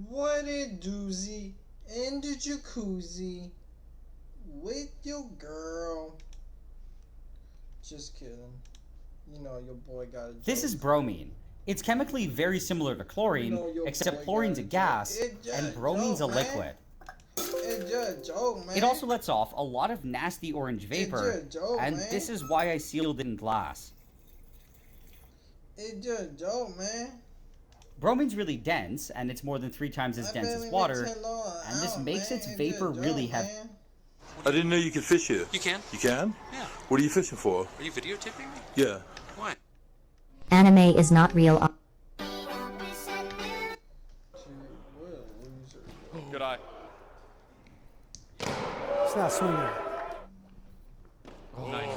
What a doozy in the jacuzzi with your girl. Just kidding. You know your boy got a joke. This is bromine. It's chemically very similar to chlorine, except chlorine's a gas and bromine's a liquid. It's just a joke, man. It also lets off a lot of nasty orange vapor, It's just a joke, and man. this is why I sealed it in glass. It's just a joke, man. Bromine's really dense, and it's more than 3 times as dense as water, and this makes its vapor really heavy. I didn't know you could fish here. You can? You can? Yeah. What are you fishing for? Are you videotaping me? Yeah. Why? Anime is not real. Good eye. It's not swinging. Nice.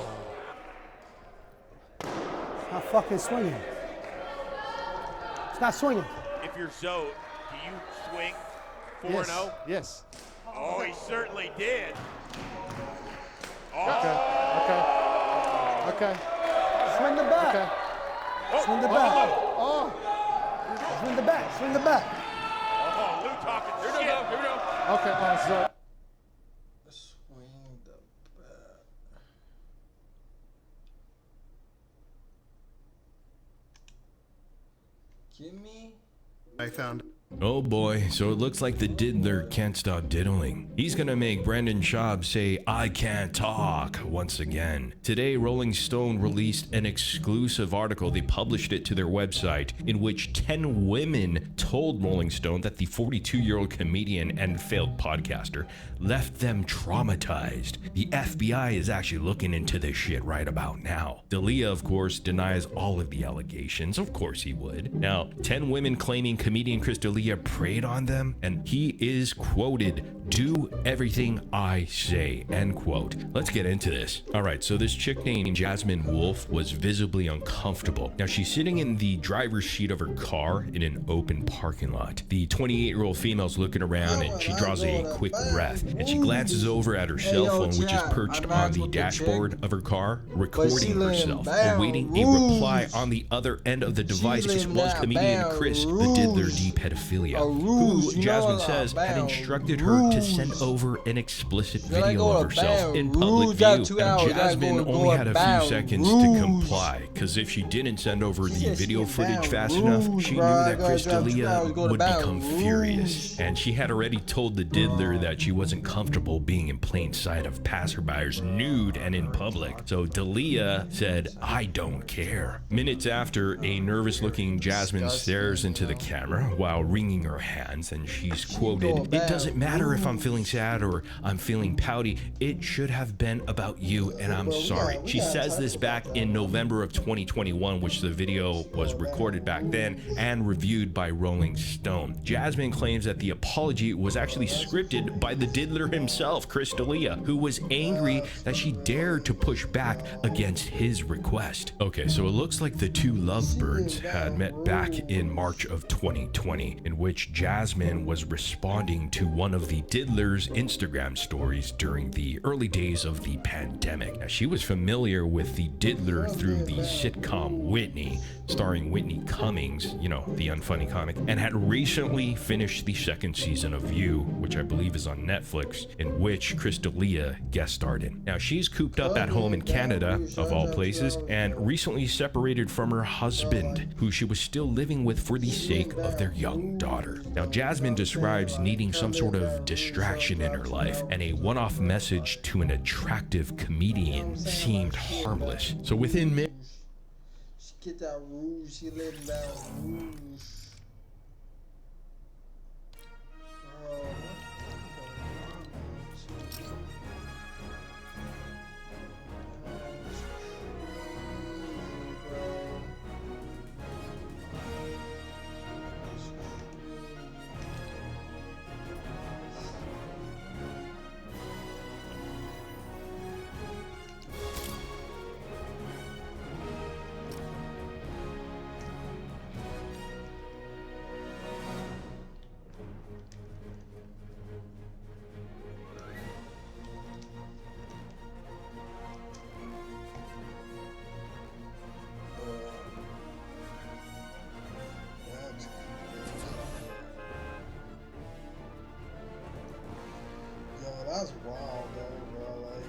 It's not fucking swinging. It's not swinging. If you're Zoe, do you swing 4-0? Yes. Oh, he certainly did. Oh. Okay. Swing the bat. Okay. Swing the bat. Oh. Swing the bat. Swing the bat. Oh, Lou talking shit. Here we go. Okay. So Swing the bat. Give me. I found. Oh boy, so it looks like the diddler can't stop diddling. He's gonna make Brendan Schaub say, "I can't talk," once again. Today, Rolling Stone released an exclusive article. They published it to their website, in which 10 women told Rolling Stone that the 42-year-old comedian and failed podcaster left them traumatized. The FBI is actually looking into this shit right about now. D'Elia, of course, denies all of the allegations. Of course he would. Now, 10 women claiming comedian Chris D'Elia preyed on them, and he is quoted, "Do everything I say," end quote. Let's get into this. All right, so this chick named Jasmine Wolf was visibly uncomfortable. Now, she's sitting in the driver's seat of her car in an open parking lot. The 28-year-old female's looking around, and she draws a quick breath, and she glances over at her cell phone, which is perched on the dashboard of her car, recording herself, awaiting a reply on the other end of the device, which was comedian Chris, the diddler D pedophilia, who Jasmine says had instructed her to send over an explicit video of herself in public view. Now, Jasmine only had a few seconds to comply, because if she didn't send over the video footage fast enough, she knew that Chris D'Elia would become furious. And she had already told the diddler that she wasn't comfortable being in plain sight of passerbyers nude and in public. So D'Elia said, "I don't care." Minutes after, a nervous-looking Jasmine stares into the camera while wringing her hands, and she's quoted, "It doesn't matter if I'm feeling sad or I'm feeling pouty. It should have been about you, and I'm sorry." She says this back in November of 2021, which the video was recorded back then and reviewed by Rolling Stone. Jasmine claims that the apology was actually scripted by the diddler himself, Chris D'Elia, who was angry that she dared to push back against his request. Okay, so it looks like the two lovebirds had met back in March of 2020, in which Jasmine was responding to one of the diddler's Instagram stories during the early days of the pandemic. Now, she was familiar with the diddler through the sitcom Whitney, starring Whitney Cummings, you know, the unfunny comic, and had recently finished the second season of You, which I believe is on Netflix, in which Chris D'Elia guest starred in. Now, she's cooped up at home in Canada, of all places, and recently separated from her husband, who she was still living with for the sake of their young daughter. Now, Jasmine describes needing some sort of distraction in her life, and a one-off message to an attractive comedian seemed harmless. So within minutes, She get that rouge. She live that rouge. Oh. That's wild, though, bro. Like,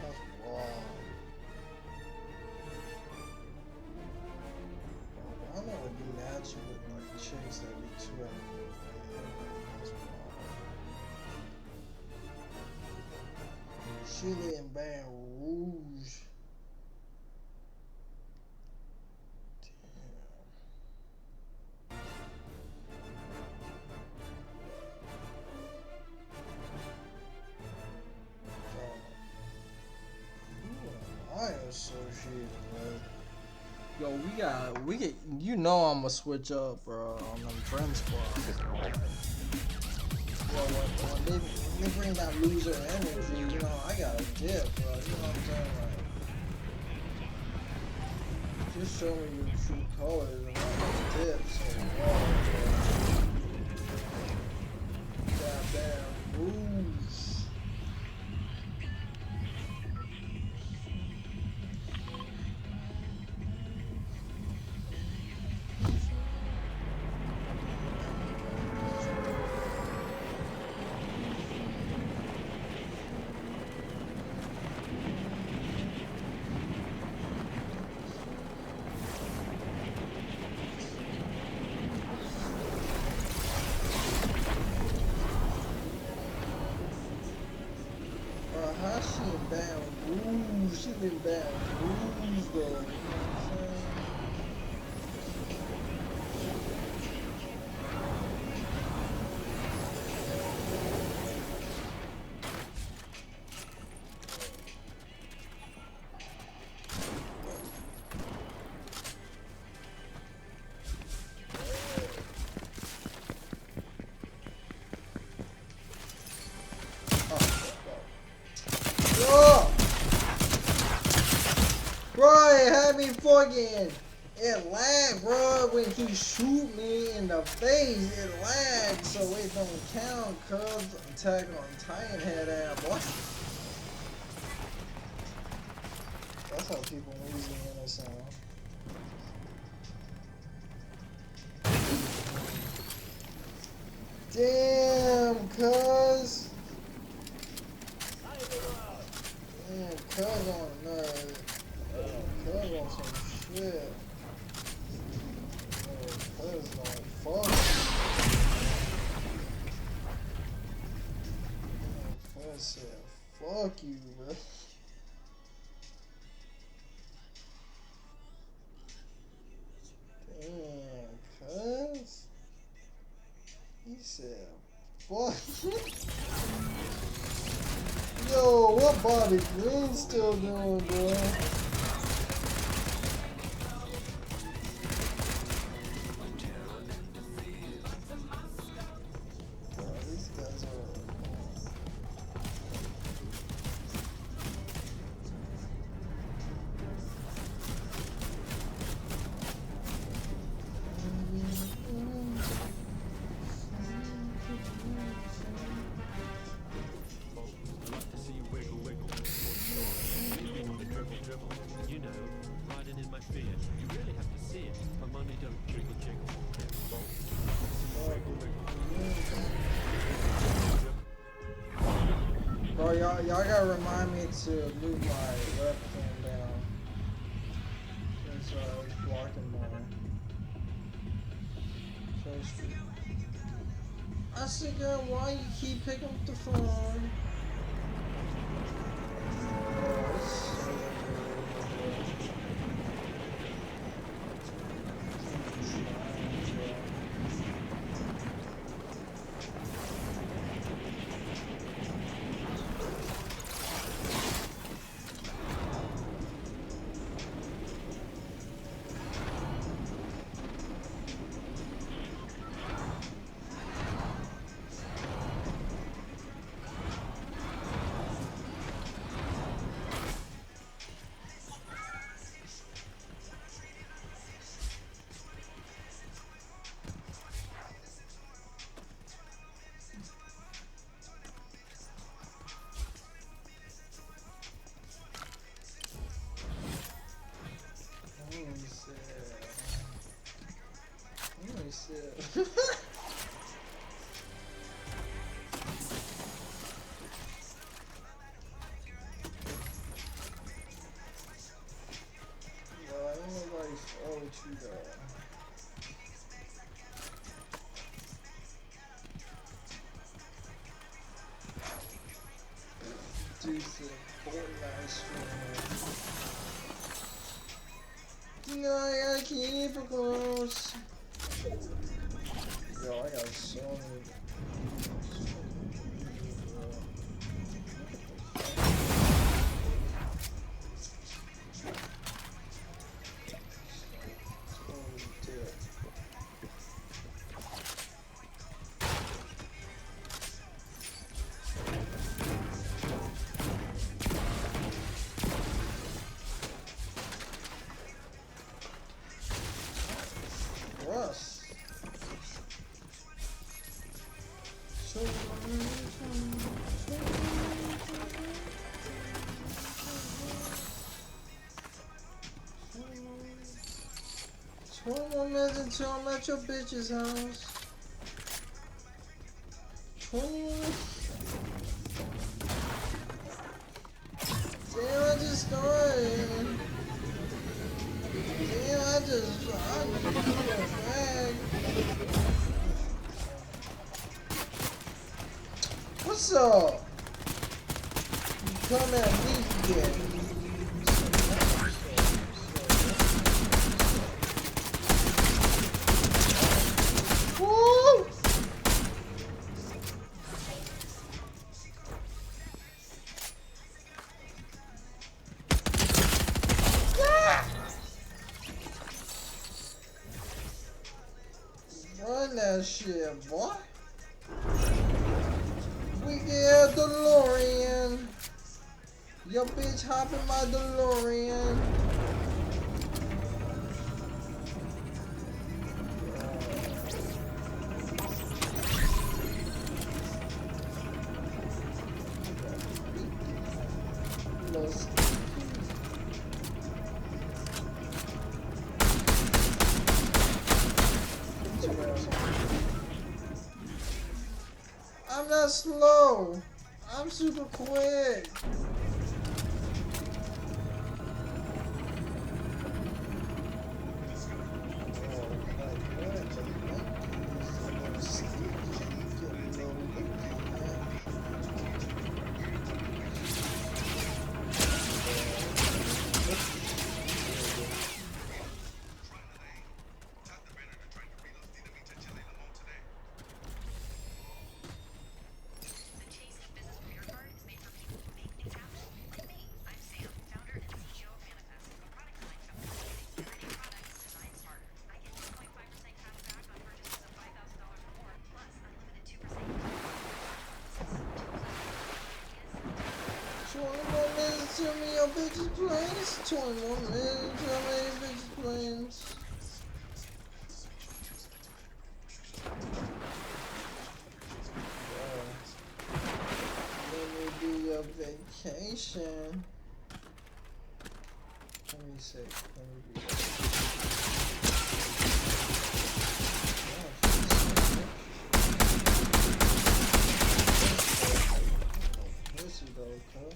that's wild. I know it'd be natural with like chicks that be too out of the way. That's wild. She live in Baton Rouge. I associated with. Yo, we get. You know I'ma switch up, bro, on them friend squad. Yo, when they bring that loser energy, you know I got a dip, bro. You know what I'm saying? Like, just show me your true colors and I'm gonna dip. So, goddamn moves. How she in Baton Rouge? She in Baton Rouge, though. You know what I'm saying? Bro, it had me fucking. It lagged, bro. When he shoot me in the face, it lagged, so it don't count. Cuz Attack on Titan had that, boy. That's how people lose the innocent. Damn, cuz. Damn, cuz on nerve. Cuz on some shit. Cuz like fuck. Cuz said fuck you, bro. Damn, cuz. He said fuck. Yo, what Bobby Green still doing, bro? These guys are. Bro, y'all gotta remind me to move my webcam down. Since I was blocking more. I said, girl, why you keep picking up the phone? You know, I gotta keep it close. Yo, I got so many. Russ. More minutes until I'm at your bitch's house. 20. Damn, I just started. Damn, I just bag. What's up? You come at me again. Woo! Run that shit, boy. We get a DeLorean. Your bitch hop in my DeLorean. I'm not slow. I'm super quick. Tell me your bitches plans. 21 minutes. How many bitches plans? Let me be your vacation. Let me see. Let me be pussy though, cuz.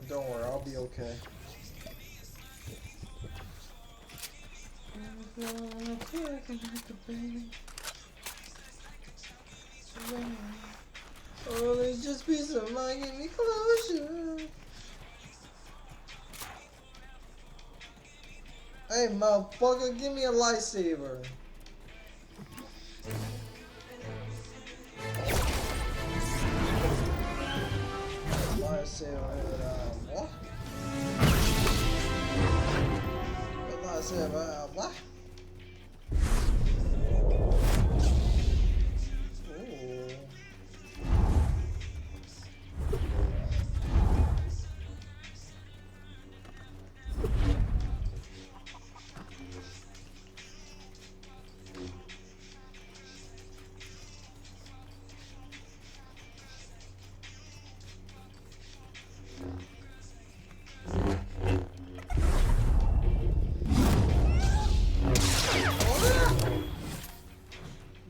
Don't worry, I'll be okay. Oh, there's just peace of mind, give me closure. Hey, motherfucker, give me a lightsaber. Lightsaber, what? Lightsaber, what? Ooh.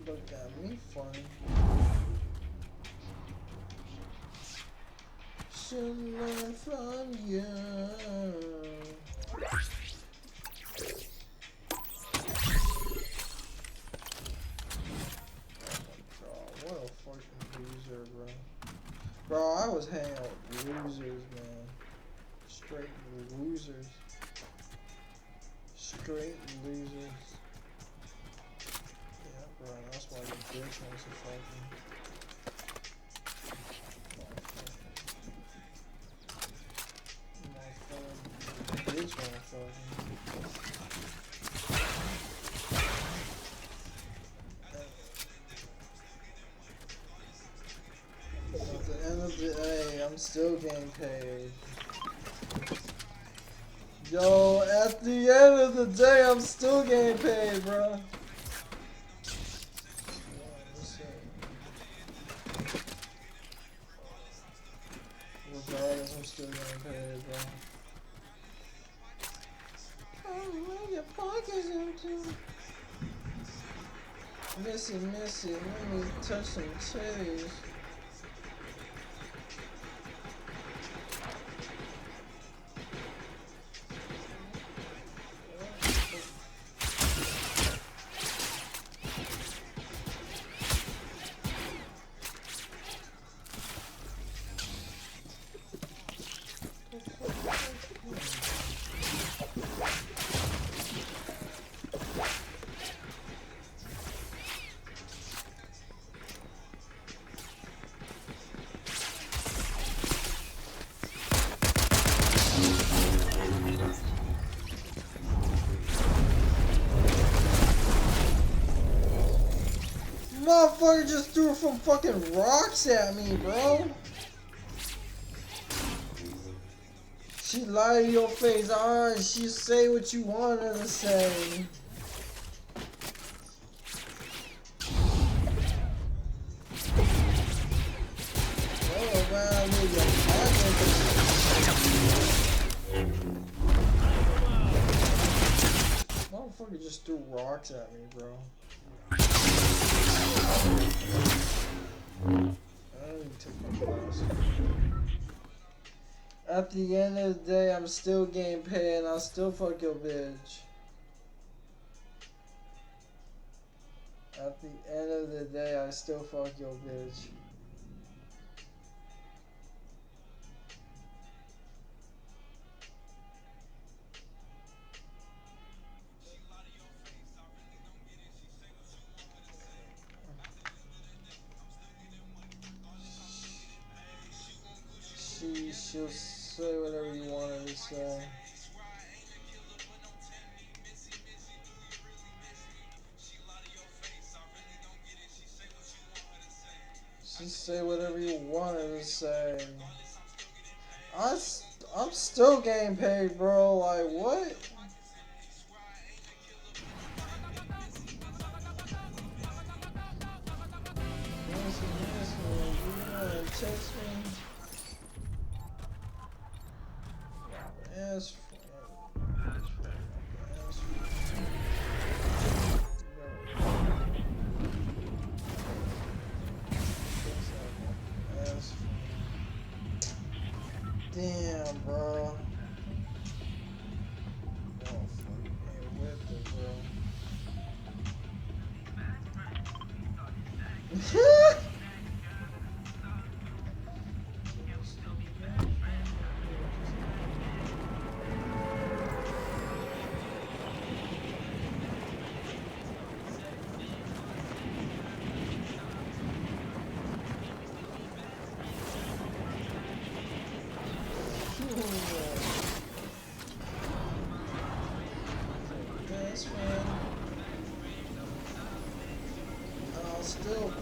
Look at me funny. Should learn from you. What a fucking loser, bro. Bro, I was hanging out with losers, man. Straight losers. Straight losers. Yeah, bro, that's why the bitch wants to fuck me. Motherfucker, bitch wanna fuck me. At the end of the day, I'm still getting paid. Yo, at the end of the day, I'm still getting paid, bro. Regardless, I'm still getting paid, bro. Oh, your pockets empty. Missy, Missy, let me touch some titties. Motherfucker just threw some fucking rocks at me, bro. She lied to your face. Alright, she say what you want her to say. Go around with your pocket. Motherfucker just threw rocks at me, bro. At the end of the day, I'm still getting paid and I'll still fuck your bitch. At the end of the day, I still fuck your bitch. She'll say whatever you want her to say. She say whatever you want her to say. I'm still getting paid, bro. Like, what? Text me. Ask damn, bro. Oh, fuck. Ain't with it, bro.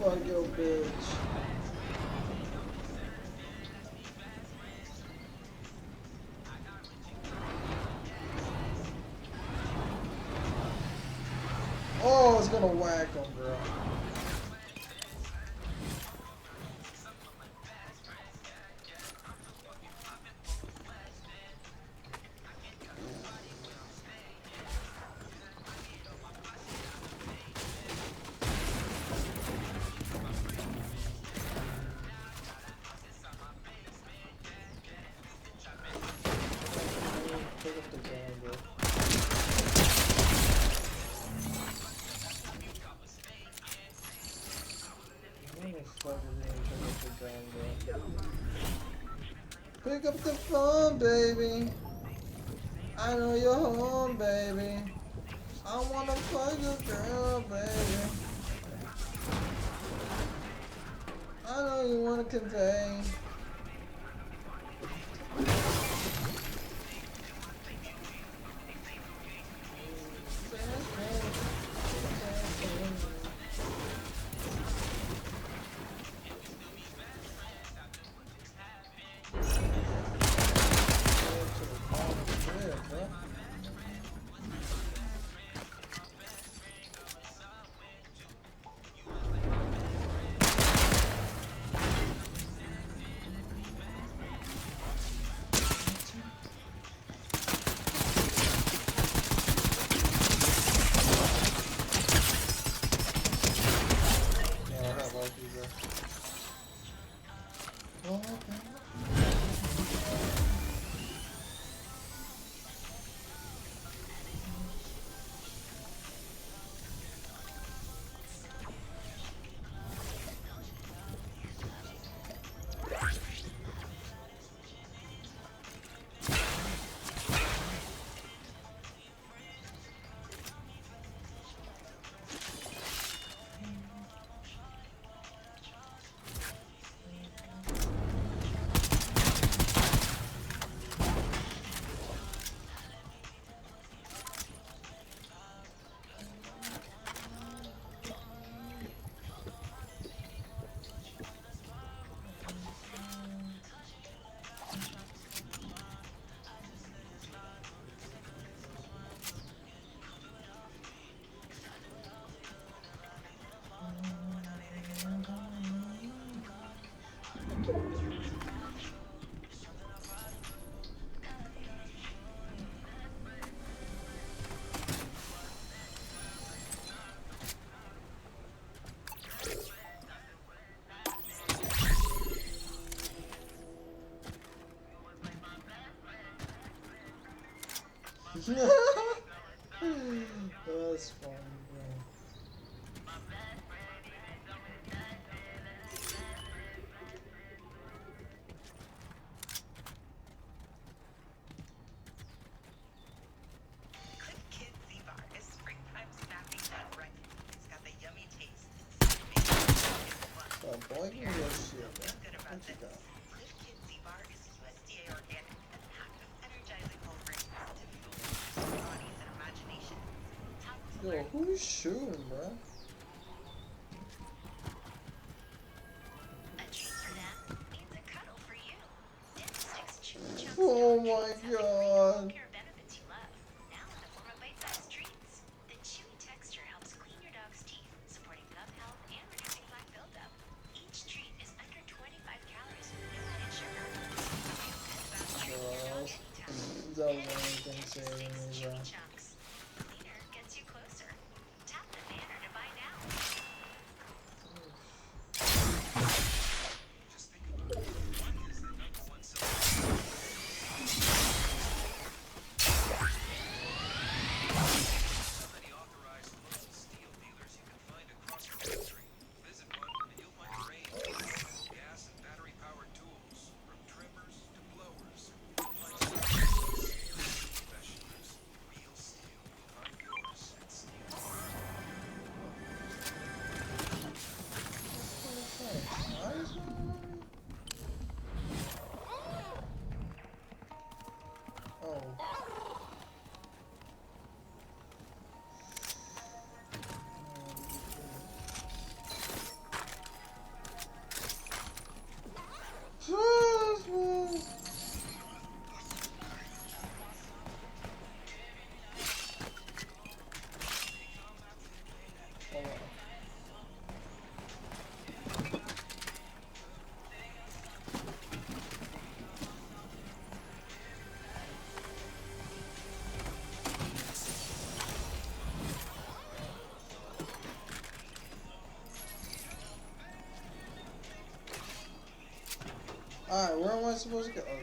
fuck your bitch. Oh, it's gonna whack him, bro. Pick up the gun, bro. Pick up the phone, baby. I know you're home, baby. I wanna fuck your girl, baby. I know you wanna convey. That's funny, bro. Click Kid Z-Bar is springtime snapping nut right. It's got the yummy taste. Oh, boy, give me your shit, bro. Good about What you this. got? Click Kid Z-Bar is USDA organic and packed with energizing whole grains to fuel your bodies and imagination. Yo, who's shooting, bro? A treat for them means a cuddle for you. Dipsticks chew chunks Oh down my treats god. pure benefits you love. Now in the form of bite-sized treats. The chewy texture helps clean your dog's teeth, supporting gum health and reducing plaque buildup. Each treat is under 25 calories, no added sugar. Feel good about treating your dog anytime. That was the only thing saving me, bro. Chewy chunks. Cleaner gets you closer. Tap the banner to buy now. Alright, where am I supposed to go? Okay.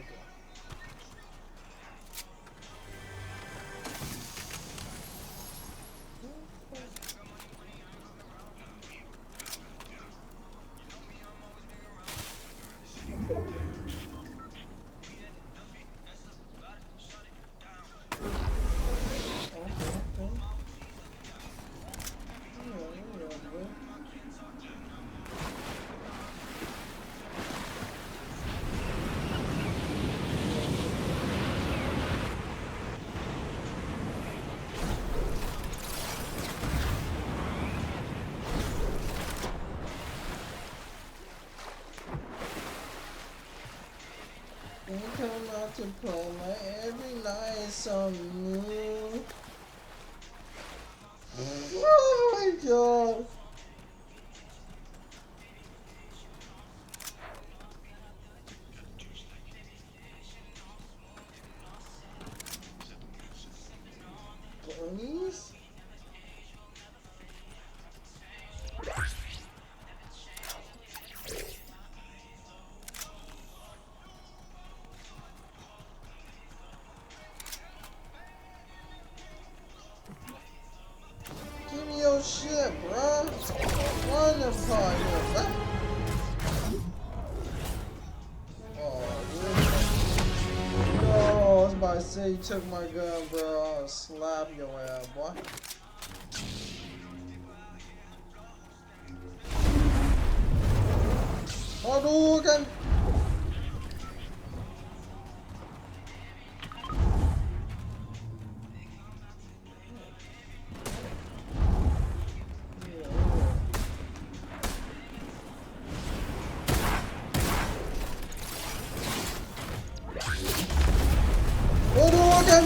We come out to play like every night something new. Oh my god. Bunnies? Give me your shit, bruh. Run them part here, bruh. Oh, really? No, I was about to say you took my gun, bro. I'll slap your ass, boy. Hadouken! Hadouken!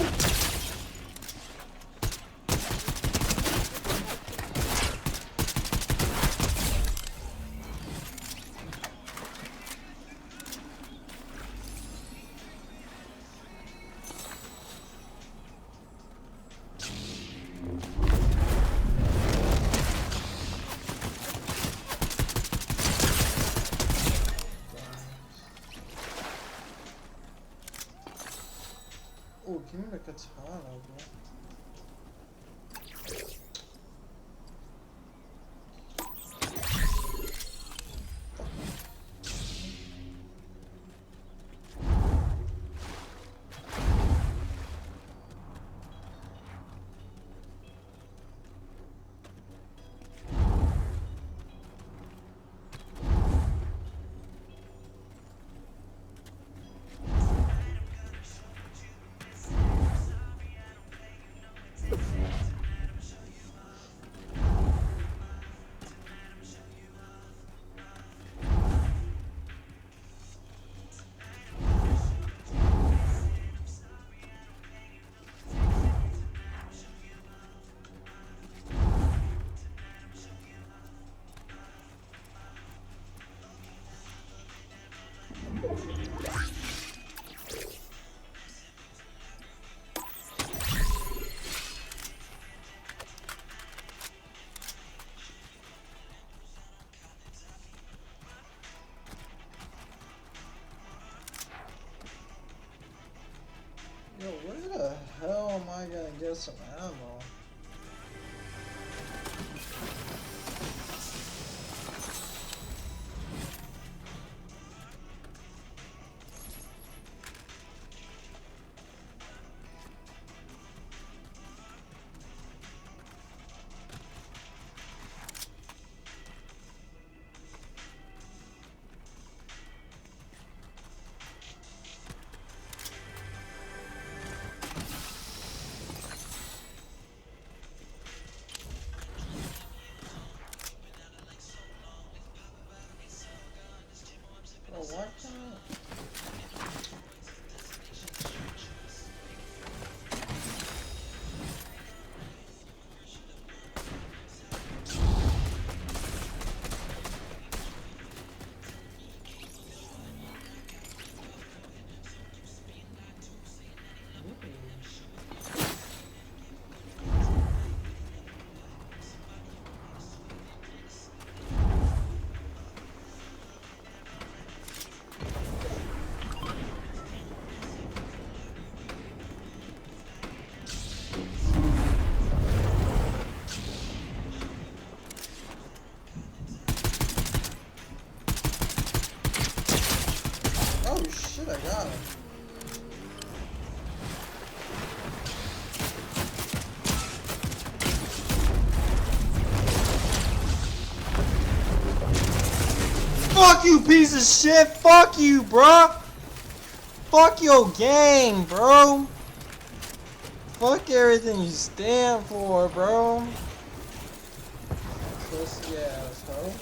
Oh, give me the katana, bro. Yo, where the hell am I gonna get some ammo? I got him. Fuck you, piece of shit! Fuck you, bruh! Fuck your gang, bro! Fuck everything you stand for, bro! Pussy ass, ho.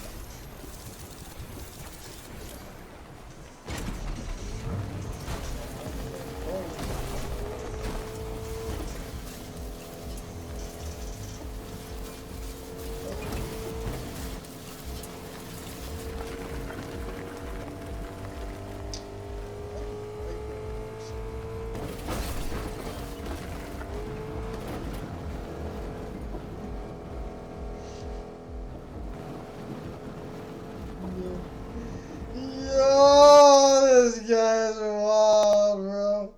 Yo, this guy's wild, bro.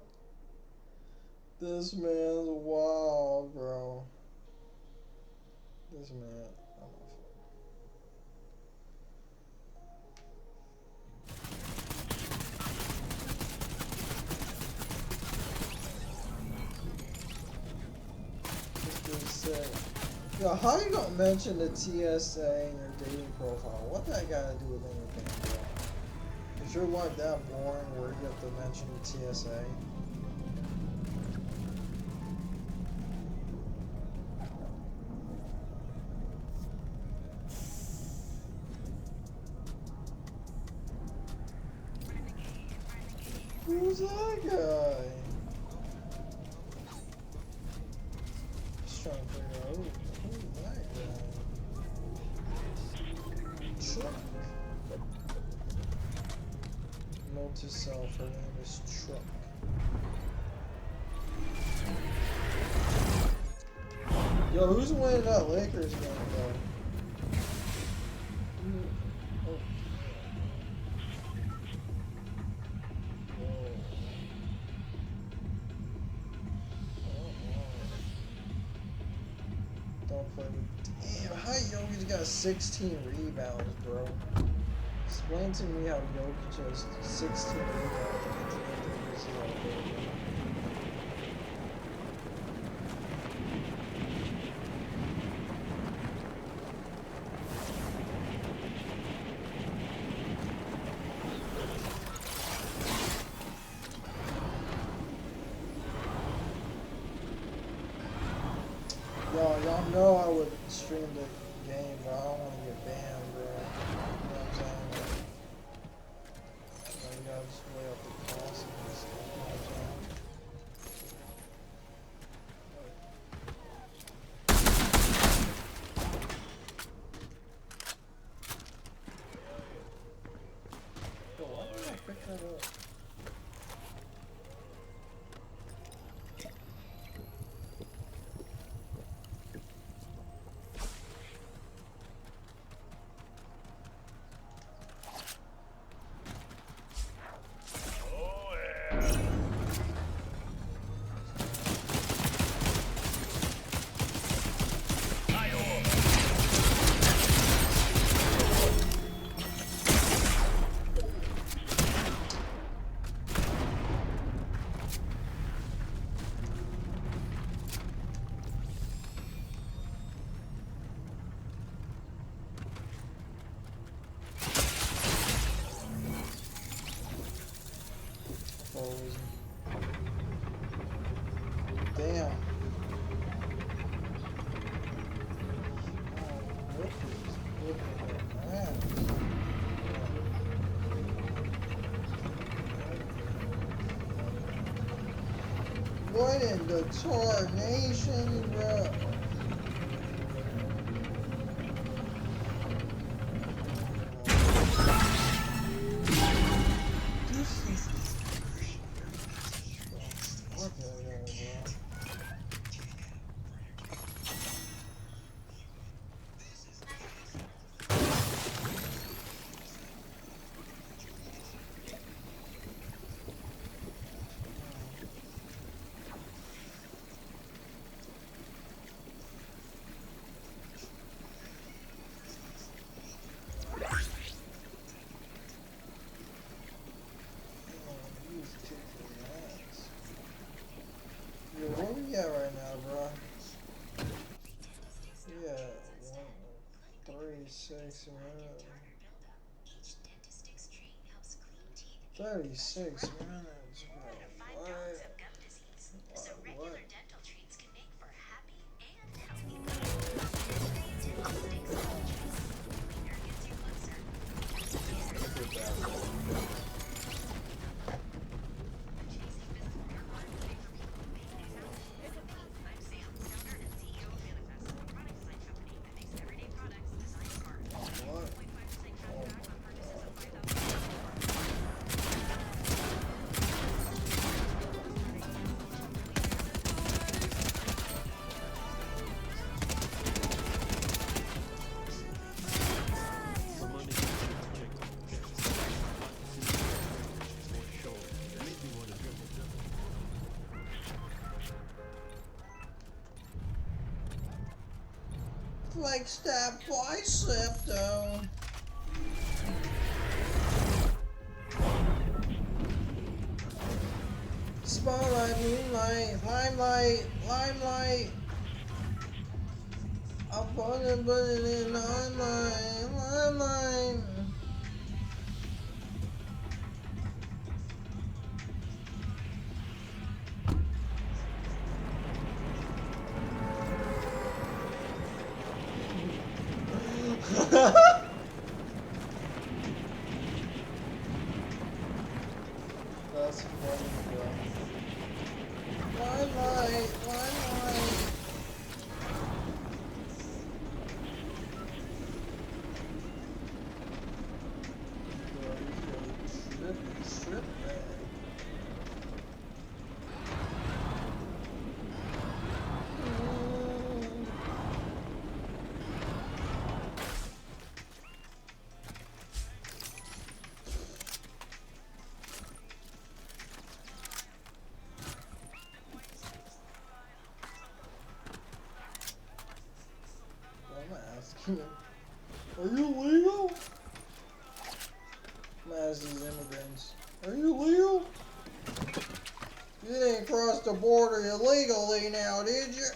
This man's wild, bro. This man. This dude's sick. Yo, how you gonna mention the TSA in your dating profile? What that got to do with anything, bro? Is your life that boring where you have to mention the TSA? Who's that guy? Just trying to figure out who's that guy. Truck. Note to self, her name is Truck. Yo, who's winning that Lakers game, though? Oh. Don't play with. Damn, how Jokic got 16 rebounds, bro? Explain to me how Jokic has 16 rebounds and gets 0. Y'all know I would stream the game, but I don't want to get banned, bro. You know what I'm saying? Like, you gotta just weigh up the cost of this stuff, you know what I'm saying? Yo, why did I pick that up? Damn. What in the tarnation, bro? 36 minutes, bro. One in 5 dogs have gum disease, so regular dental treats can make for happy and healthy gums. Sticks and chews. Cleaner gets you closer. I'm Sam, founder and CEO of Manifest, a product design company that makes everyday products designed smart. 1.5% cashback on purchases of $5,000. Flex that bicep though. Spotlight, moonlight, limelight, limelight. I'm putting it in limelight, limelight. That's funny, bro. Limelight, limelight. Bro, he's really tripping. I'm asking him, are you legal? I'm asking these immigrants, are you legal? You didn't cross the border illegally now, did you?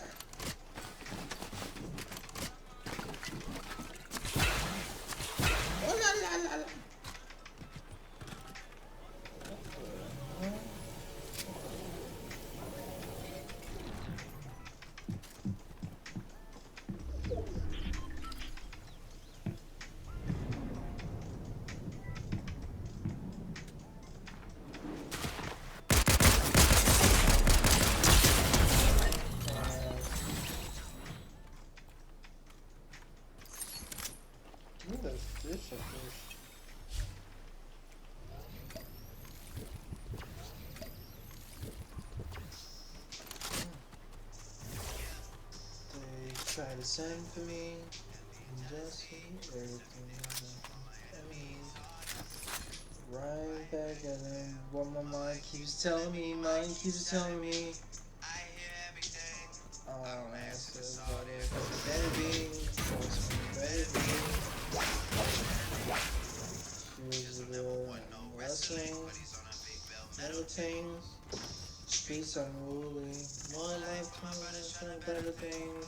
Ooh, there's fish up there. They try to send for me, and just hate everything. I mean, right back at them. What my mind keeps telling me, oh, answers, but if it's better be, choose the wrestling, other things, streets unruly, one lifetime and better things.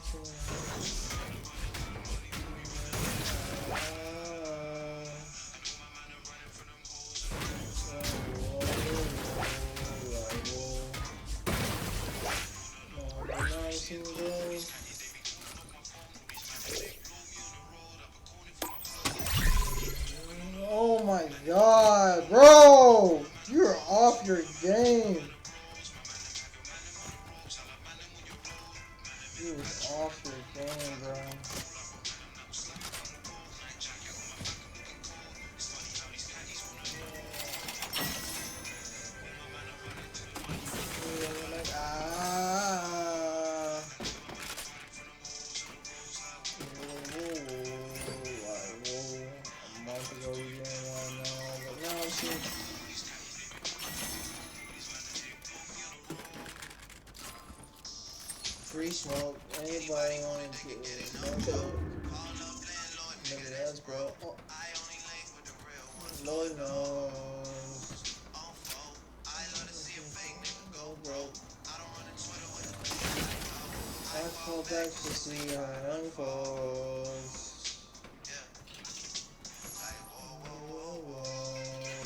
Oh my god, bro! You're off your game. You're off your game, bro. Free smoke. Anybody want to no joke? Look at us, bro. Oh. Lord knows. Go, bro. I fall back to see how it unfolds. Whoa, whoa,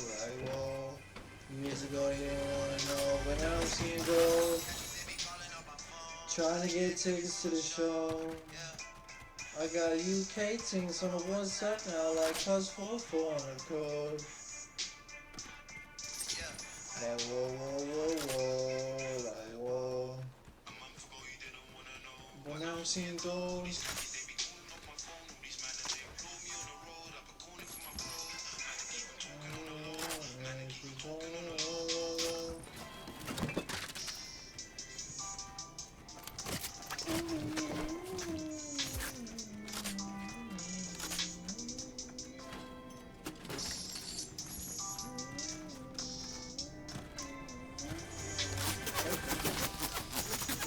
right, whoa. go, you don't wanna know. But now I'm seeing gold. Trying to get tickets to the show. I got UK things on the 1 second. I like +44 on the code. Like whoa, whoa, whoa, whoa, like whoa. But now I'm seeing gold.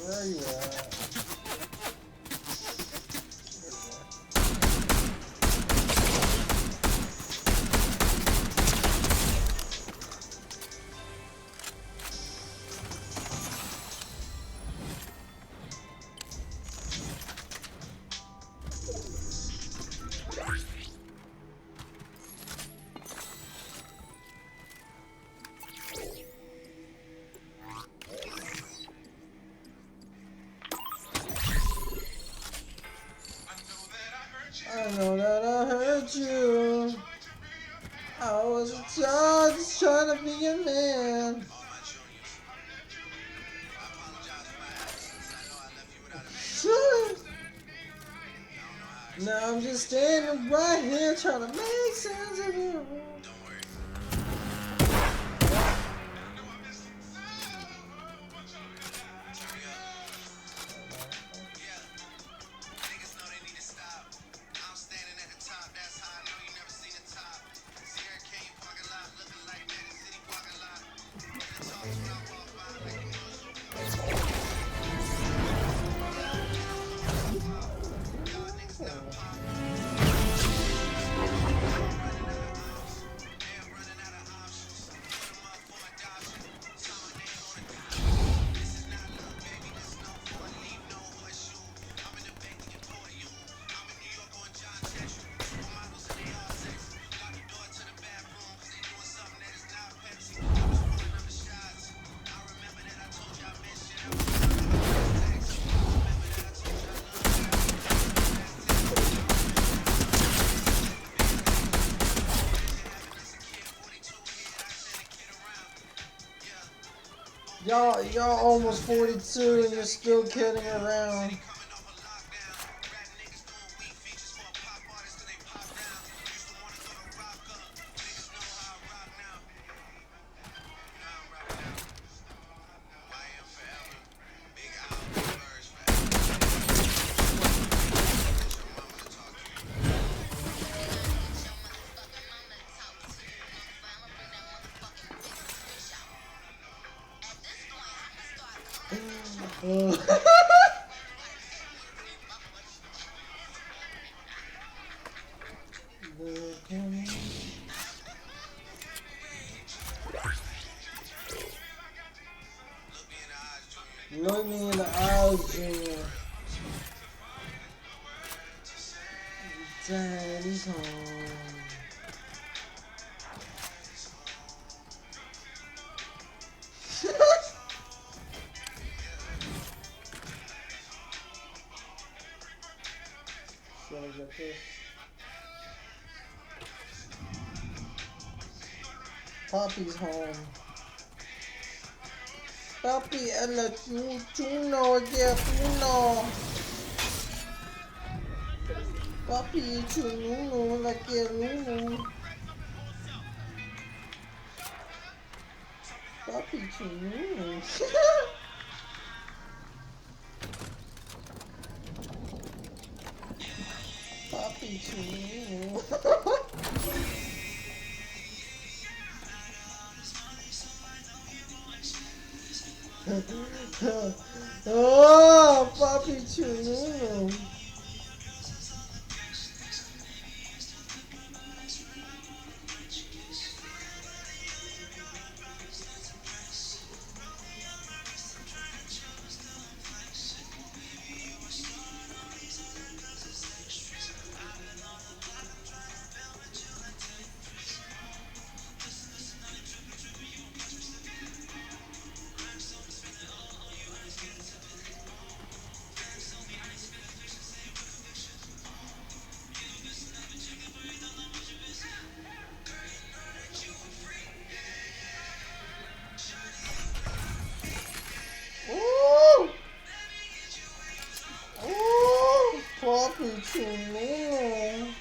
Where are you at? I know that I hurt you. I was a child just trying to be a man. Now I'm just standing right here trying to make sense of you. Y'all almost 42 and you're still kidding around. Look me in the eyes, Junior. Daddy's home. So I got this. Poppy's home. Papi, el chuno, yeah, chuno. Papi, chuno, like a lulu. Papi, chuno. Papi, chuno. Oh, Papi Chuno. to me.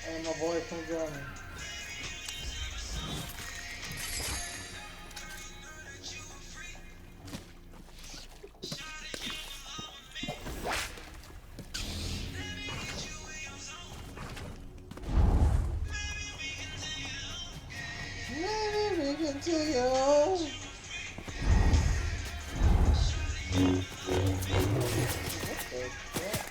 And my boy from Germany. Maybe we can take it home. What the fuck?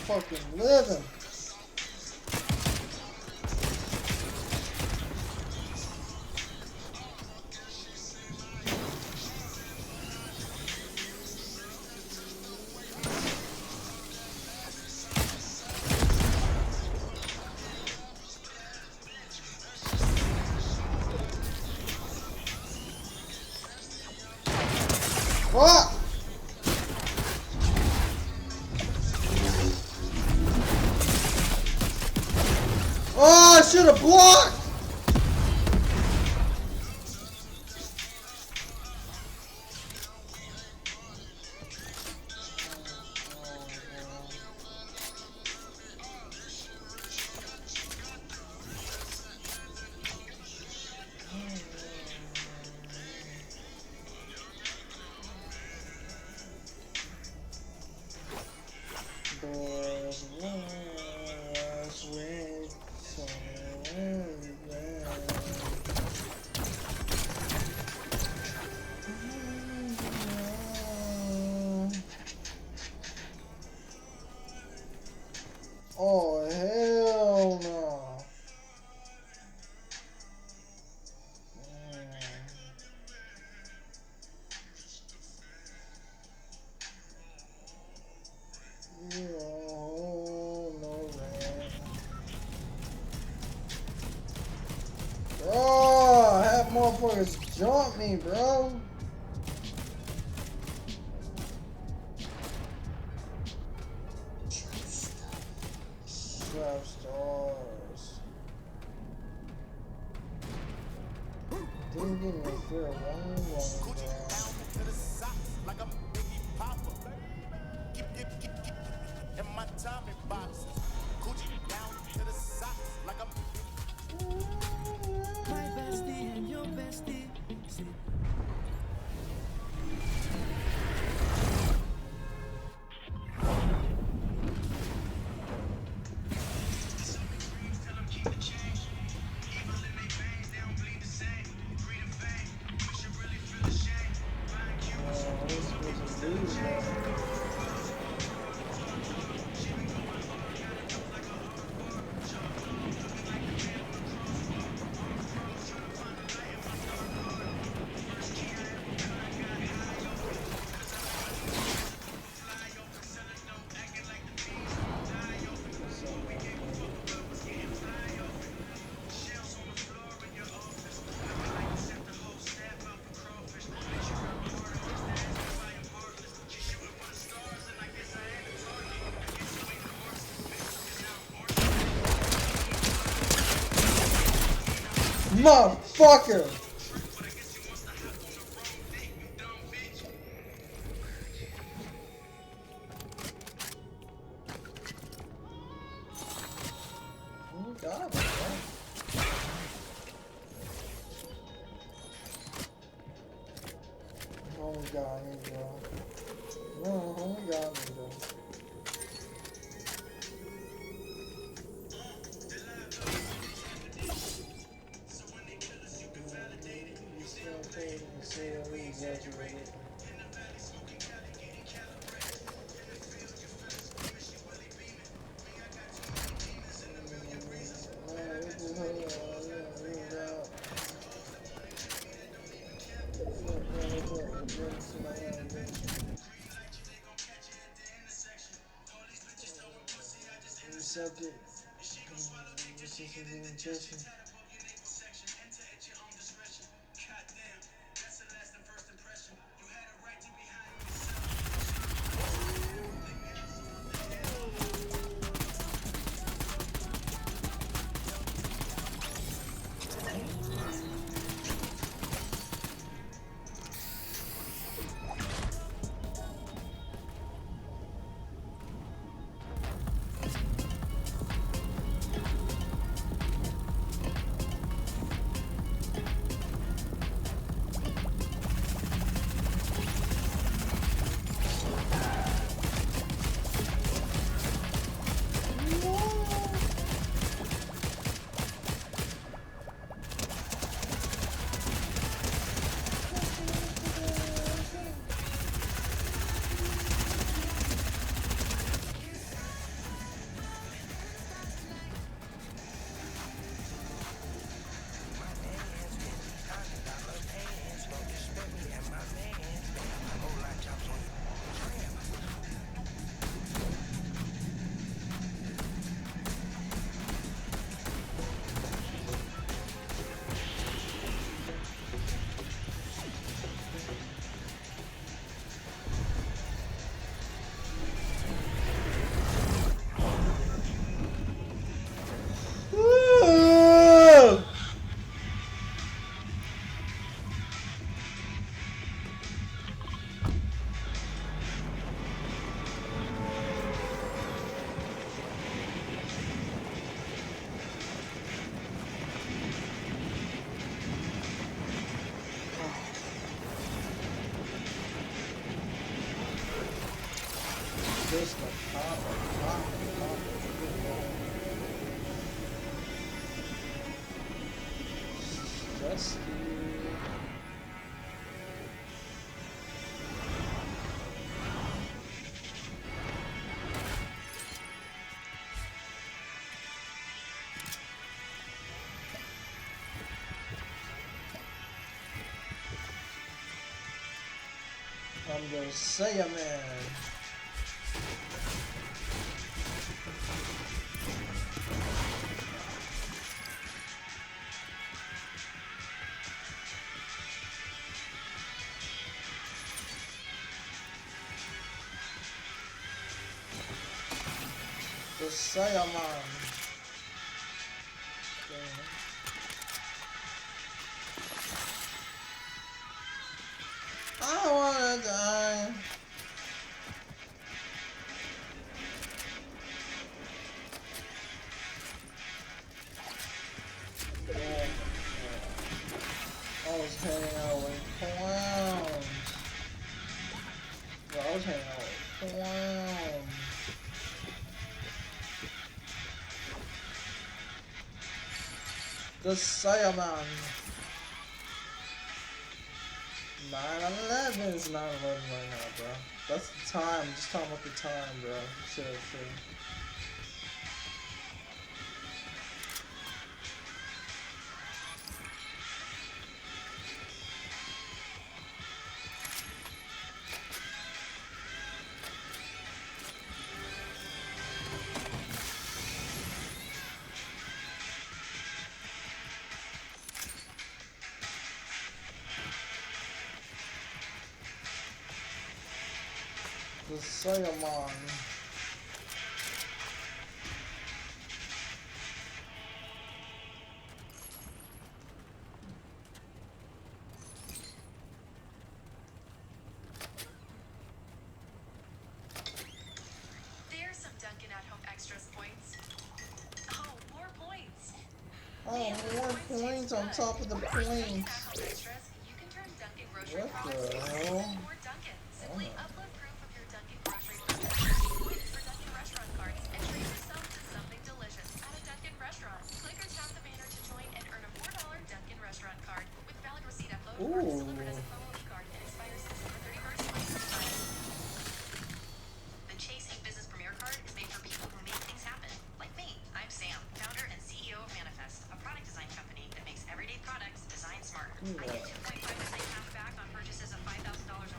fucking living. Fuck! Oh, I should have blocked! Oh, hell no. Bro, have motherfuckers jump me, bro. Trap stars. Didn't give me a fair one, bro. Motherfucker! Oh God, bro. Oh God, bro. Oh God, bro. just a pop. Just I'm gonna say a man. The Saiyaman. I wanna die. I was hanging out with clowns. Bro, I was hanging out with clowns. The Saiyaman. 9/11 is 9/11 right now, bro. That's the time. Just talking about the time, bro. Chill. The Saiyaman. There's some Dunkin' at Home Extras points. Oh, more points. Oh, more points on top of the points. You can turn Dunkin' grocery What products the into hell? more Dunkin'. Simply upload proof of your Dunkin' grocery purchase, points for Dunkin' restaurant cards, and treat yourself to something delicious at a Dunkin' restaurant. Click or tap the banner to join and earn a $4 Dunkin' restaurant card with valid receipt upload. Cards delivered as a promo e-card and expires December 31st, 2025. The Chase Ink Business Premier Card is made for people who make things happen. Like me. I'm Sam, founder and CEO of Manifest, a product design company that makes everyday products designed smarter. I get 2.5% cash back on purchases of $5,000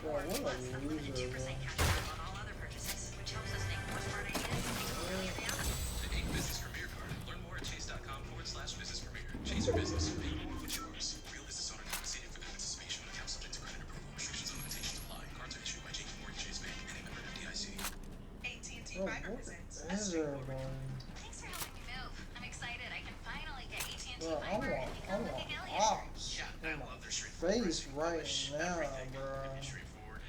or more, plus unlimited 2% cash back on all other purchases, which helps us think more smart ideas and make them really a reality. The Ink Business Premier Card. Learn more at chase.com/business premier. Chase your business. Make it what's yours. Real business owner compensated for the participation. Account subject to credit approval. Restrictions and limitations apply. Cards are issued by JP Morgan Chase Bank and a member of FDIC. AT&T Oh, Fiber what presents. is everyone? Thanks for helping me move. I'm excited. I can finally get AT&T Bro, I Fiber want and become like a alien. ops Yeah, I in love their my straightforward face pricing. right Publish now, everything. bro. Pretty straightforward.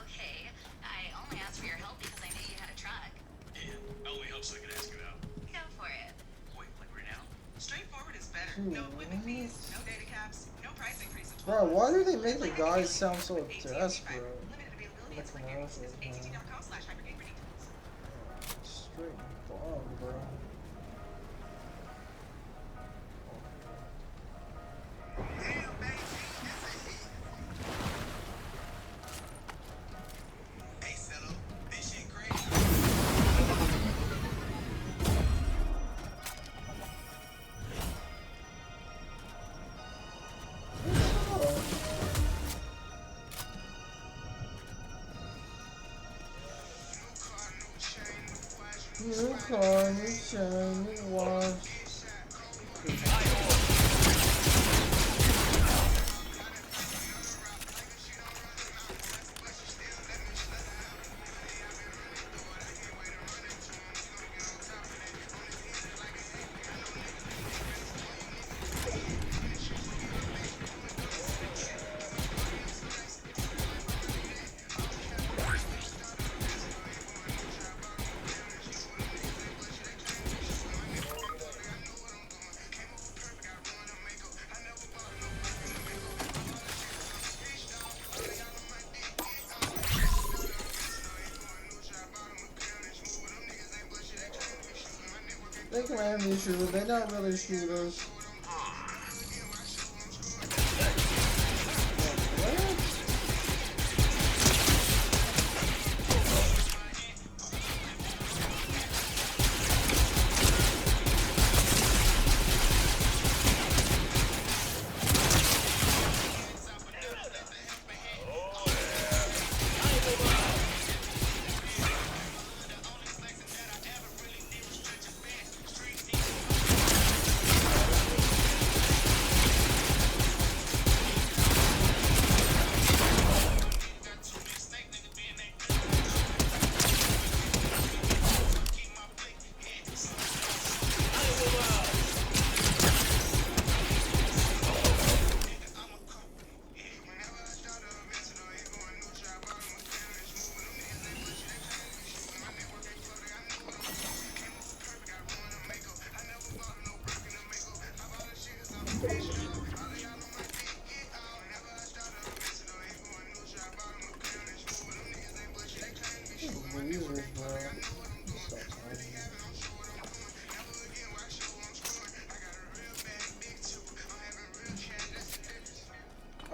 Okay, I only asked for your help because I knew you had a truck. And I only hope so I can ask you out. Go for it. Wait, like right now? Straightforward is better. Dude, No equipment fees, what? no data caps, no price increase in 12 Bro, why do months. they make the guys sound so AT&T desperate? Fiber. Limited availability The in select areas. commercials, Visit man. att.com/hypergig for details. Straight bomb, bro. Hey, Settle. This shit great. New car, new chain, new watch. They claim they shooters. They not really shooters.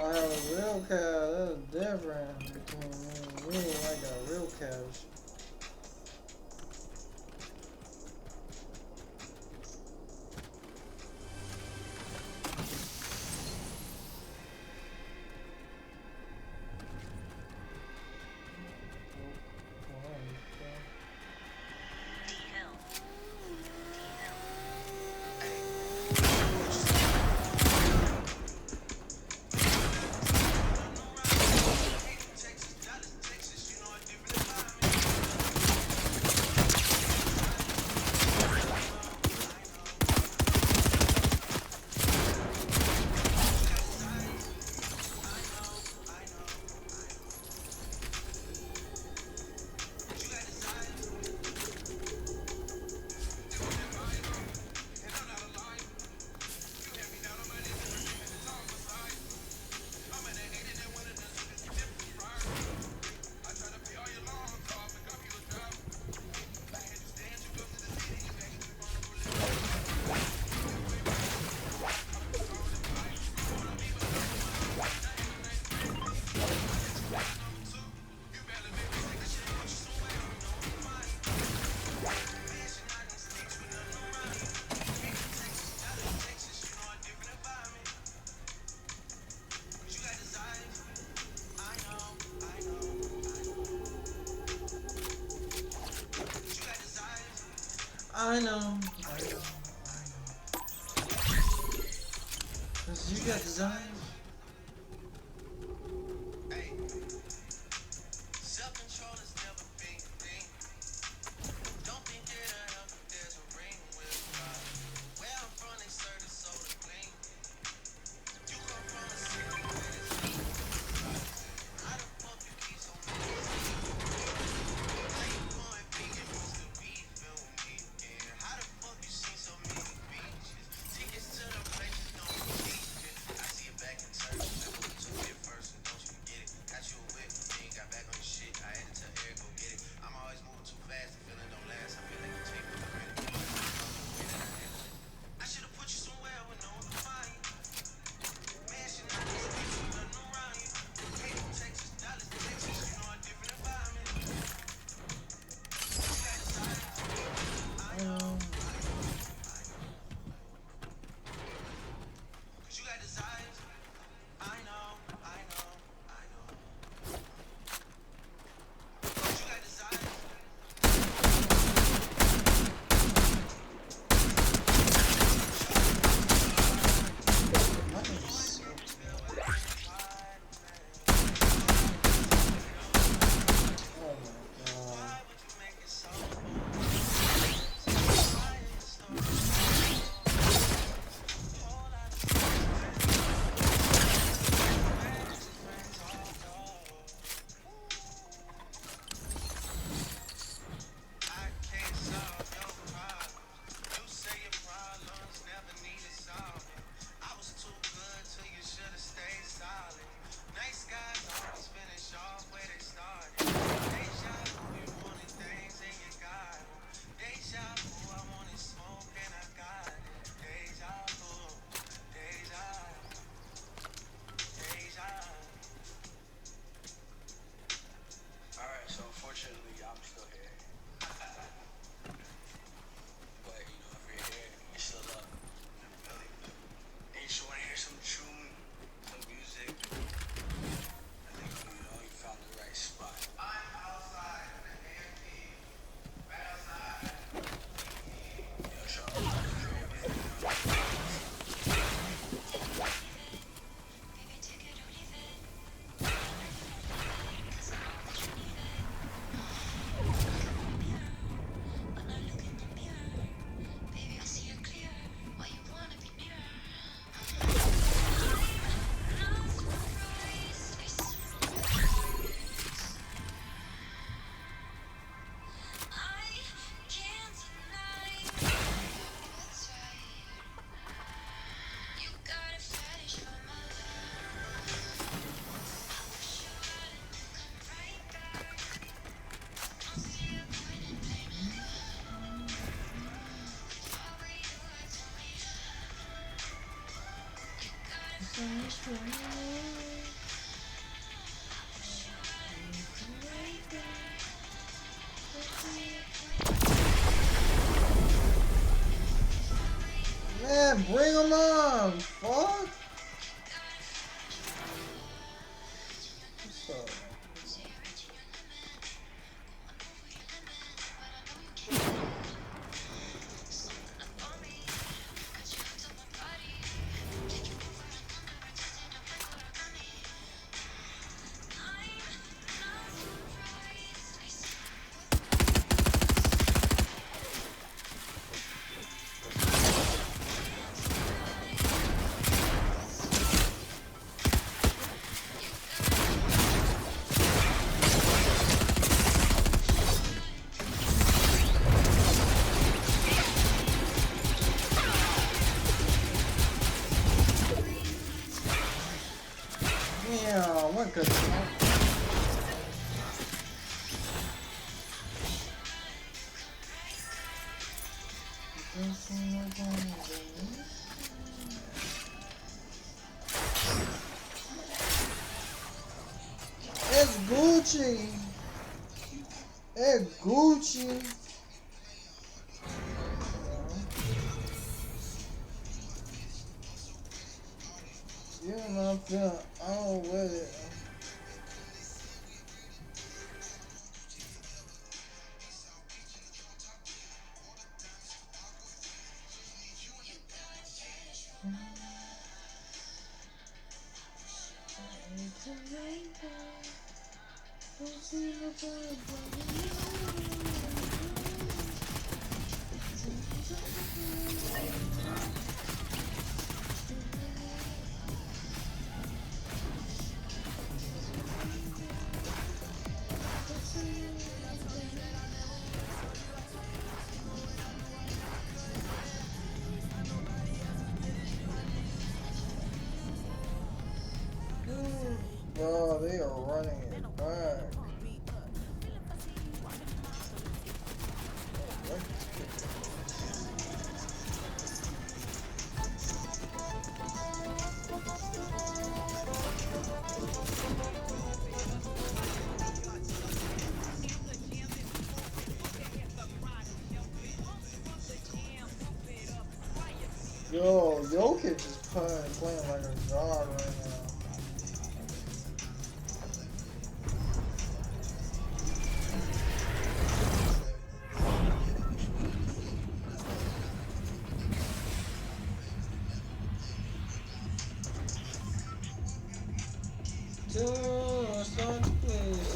I have a real cash. That's different between me and you. I got real cash. I know. Cause you got design. Man, bring him on! Fuck! What's up? Yeah, what good. It's Gucci. It's Gucci. Yeah, man, I feel out with it. Bro, they are running it back. Yo, Jokic is playing like a god right now. Start to please.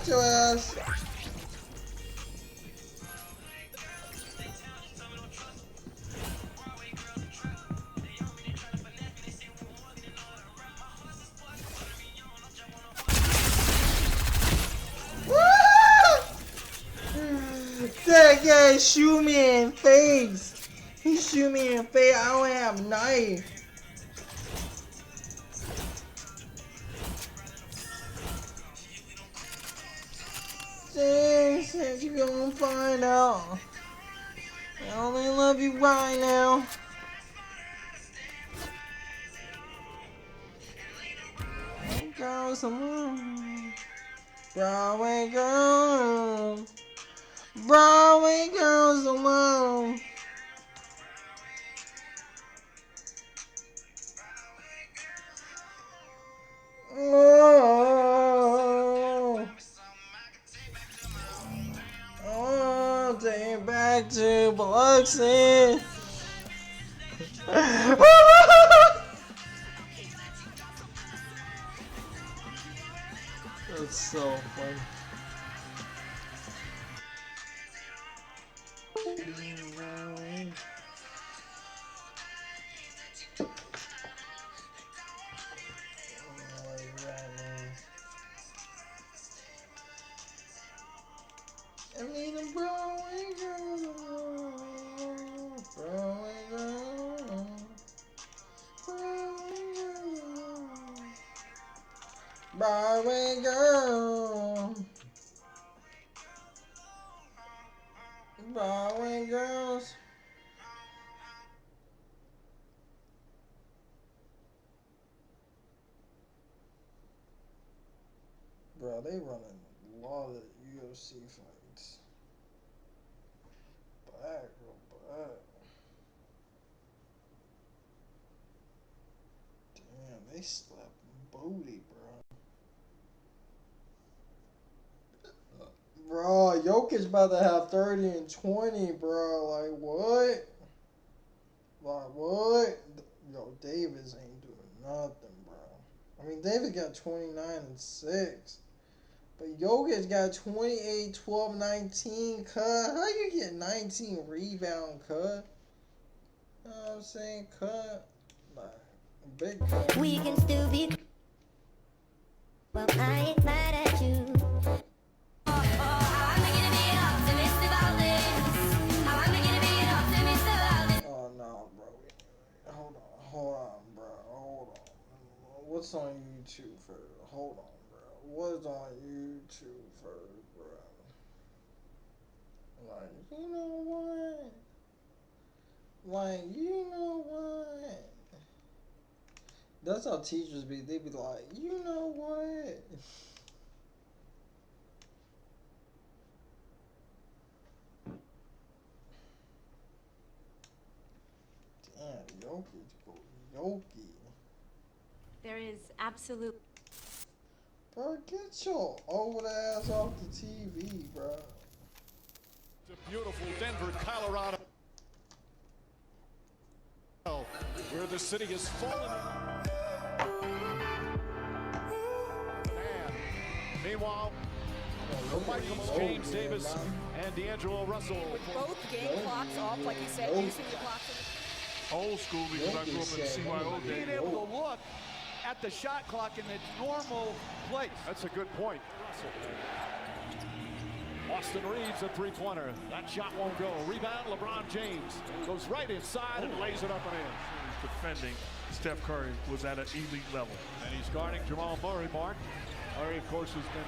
Got your ass. That guy shoot me in face. He shoot me in face. I don't have knife. Dang, said you gonna find out. I only love you right now. Girls alone. Broadway girls. Broadway girls alone. Oh, oh, take it back to Biloxi. That's so funny. I need a Broadway girl, Broadway girl, Broadway girl, Broadway girl, Broadway girls. Bro, they running a lot of UFC fights. Back, real back. Damn, they slapping booty, bro. Bro, Jokic about to have 30 and 20, bro. Like, what? Like, what? Yo, Davis ain't doing nothing, bro. I mean, Davis got 29 and 6. But Jokic got 28, 12, 19, cut. How you get 19 rebound, cut? You know what I'm saying, cut? Like, a big cut. We can still be. Well, I ain't mad at you. Oh, no, bro. Hold on, bro. Hold on. What's on YouTube first? Hold on. What's on YouTube first, bro? Like, you know what? Like, you know what? That's how teachers be. They be like, you know what? Damn, Yoki. There is absolute. Bro, get your old ass off the TV, bro. It's a beautiful Denver, Colorado, where the city has fallen. And meanwhile, Michael James Davis and D'Angelo Russell. With both game clocks off, like you said, using the clocks. Old school because I grew up in the CYO days. Being able to look at the shot clock in its normal place. That's a good point. Austin Reeves a three-pointer. That shot won't go. Rebound, LeBron James goes right inside and lays it up and in. Defending Steph Curry was at an elite level. And he's guarding Jamal Murray, Mark. Murray, of course, has been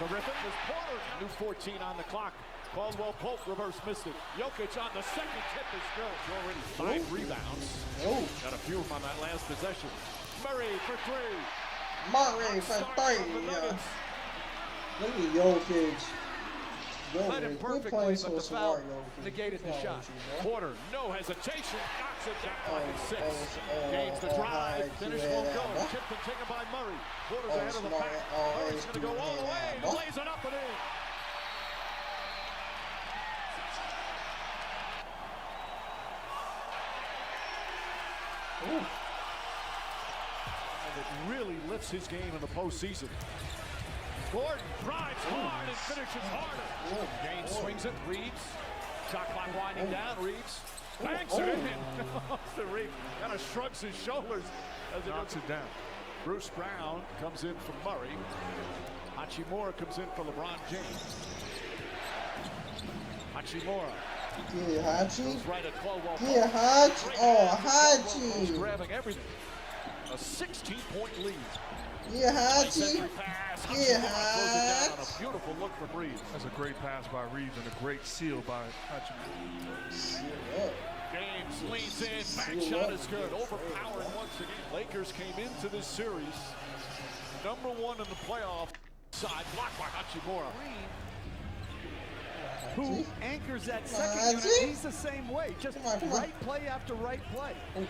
terrific. There's Porter, new 14 on the clock. Caldwell Pope reverse missed it. Jokic on the second tip is good. Already 5 rebounds. Got a few of them on that last possession. Murray for 3. Murray for 3. Yeah. Look at Jokic. Led him perfectly, but the foul negated the shot. You, Porter, no hesitation, knocks it down like a 6. Gains the drive, finish won't go. Tipped and taken by Murray. Porter's ahead of the pack. Murray's going to go all the way and lays it up and in. And it really lifts his game in the postseason. Gordon drives hard and finishes harder. Gaines swings it, Reeves. Shot clock winding down, Reeves. Banks it in. The Reeves kind of shrugs his shoulders as he knocks it down. Bruce Brown comes in for Murray. Hachimura comes in for LeBron James. Hachimura. Yeah, Hachi. Goes right at Caldwell. Yeah, Hachi. Oh, Hachi. Grabbing everything. A 16-point lead. Yeah, Hachi. Yeah, Hachi. A beautiful look from Reeves. That's a great pass by Reeves and a great seal by Hachimura. James leans in. Back shot is good. Overpowered once again. Lakers came into this series #1 in the playoff side. Blocked by Hachimura. Who anchors that second unit? He's the same way. Just right play after right play. And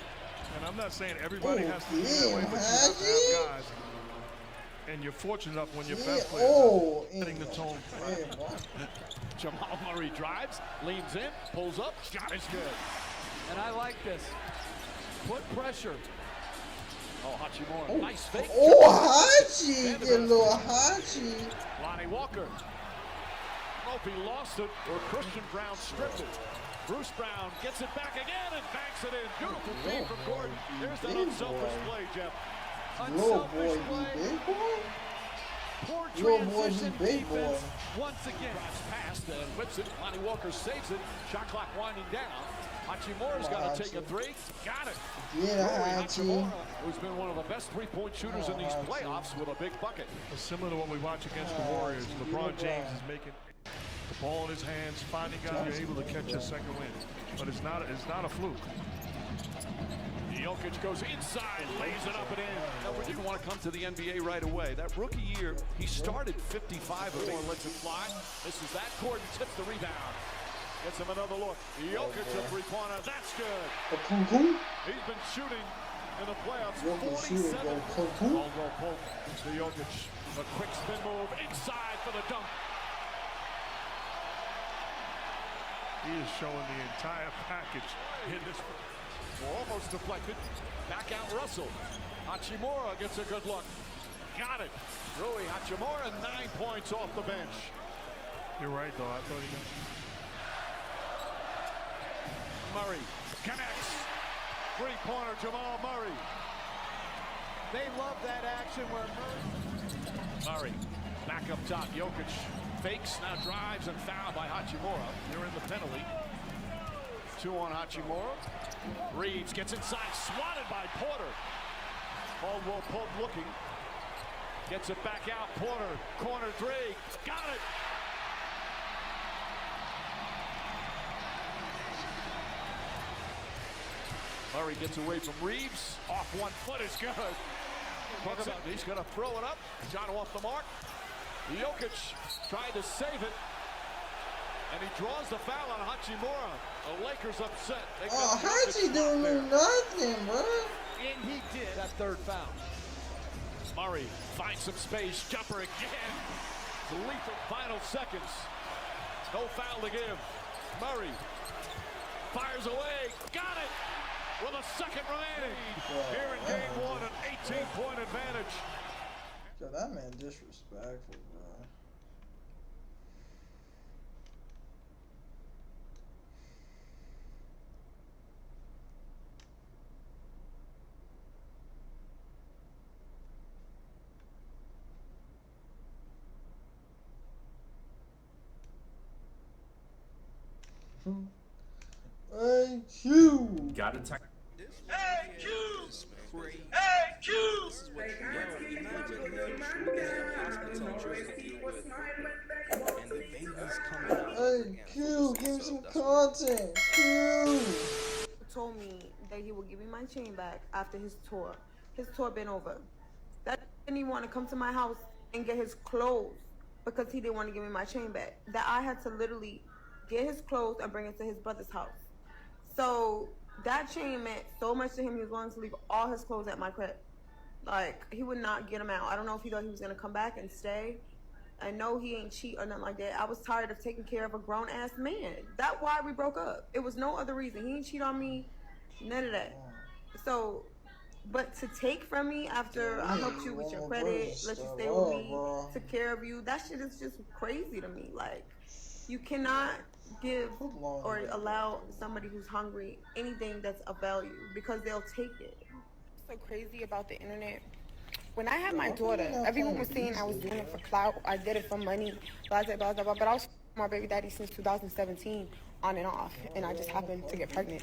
I'm not saying everybody has to do that way, but you have to have guys. And you're fortunate enough when your best player is setting the tone. Jamal Murray drives, leans in, pulls up, shot is good. And I like this. Put pressure. Oh, Hachimura, nice fake. Oh, Hachi, the little Hachi. Lonnie Walker. I don't know if he lost it or Christian Brown stripped it. Bruce Brown gets it back again and banks it in. Beautiful feed from Gordon. There's that unselfish play, Jeff. Unselfish play. Poor transition defense once again. Drives past and whips it. Lonnie Walker saves it. Shot clock winding down. Hachimura's got to take a three. Got it. Yeah, Hachimura, who's been one of the best three-point shooters in these playoffs with a big bucket. Similar to what we watch against the Warriors, LeBron James is making the ball in his hands, finding guys you're able to catch a second win. But it's not a fluke. Jokic goes inside, lays it up and in. Never didn't want to come to the NBA right away. That rookie year, he started 55 of 4, lets it fly. This is that. Gordon tips the rebound. Gets him another look. Jokic a three-pointer. That's good. He's been shooting in the playoffs 47. Caldwell Pope to Jokic. A quick spin move inside for the dunk. He is showing the entire package in this. Almost deflected. Back out Russell. Hachimura gets a good look. Got it. Rui Hachimura, 9 points off the bench. You're right, though. I thought he got. Murray connects. Three-pointer Jamal Murray. They love that action where Murray back up top. Jokic fakes, now drives and fouled by Hachimura. They're in the penalty. 2 on Hachimura. Reeves gets inside, swatted by Porter. Caldwell Pope looking. Gets it back out. Porter, corner three. Got it. Murray gets away from Reeves. Off 1 foot is good. He's going to throw it up. Shot off the mark. Jokic tried to save it. And he draws the foul on Hachimura. The Lakers upset. Oh, Hachi don't do nothing, bro. And he did that third foul. Murray finds some space. Jumper again. Lethal final seconds. No foul to give. Murray fires away. Got it. With a second remaining. Here in game 1, an 18-point advantage. Yo, that man disrespectful, bro. Hey, Q! Got it. Hey, Q! Hey, Q! Hey, Q, give me some content. Q! Told me that he would give me my chain back after his tour. His tour been over. That didn't even want to come to my house and get his clothes because he didn't want to give me my chain back. That I had to literally get his clothes and bring it to his brother's house. So that chain meant so much to him. He was willing to leave all his clothes at my crib. Like, he would not get them out. I don't know if he thought he was going to come back and stay. I know he ain't cheat or nothing like that. I was tired of taking care of a grown-ass man. That's why we broke up. It was no other reason. He ain't cheat on me. None of that. So But to take from me after I helped you with your credit, let you stay with me, took care of you, that shit is just crazy to me. Like, you cannot give or allow somebody who's hungry anything that's of value because they'll take it. So crazy about the internet. When I had my daughter, everyone was saying I was doing it for clout, I did it for money, blah, blah, blah, blah, but I was my baby daddy since 2017 on and off, and I just happened to get pregnant.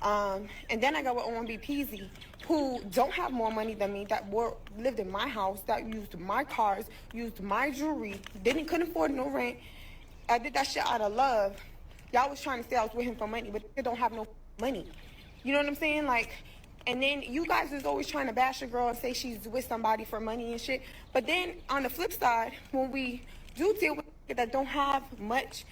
And then I got with OMB Peasy, who don't have more money than me, that lived in my house, that used my cars, used my jewelry, couldn't afford no rent. I did that shit out of love. Y'all was trying to say I was with him for money, but they don't have no money. You know what I'm saying? Like, and then you guys is always trying to bash a girl and say she's with somebody for money and shit. But then on the flip side, when we do deal with that don't have much,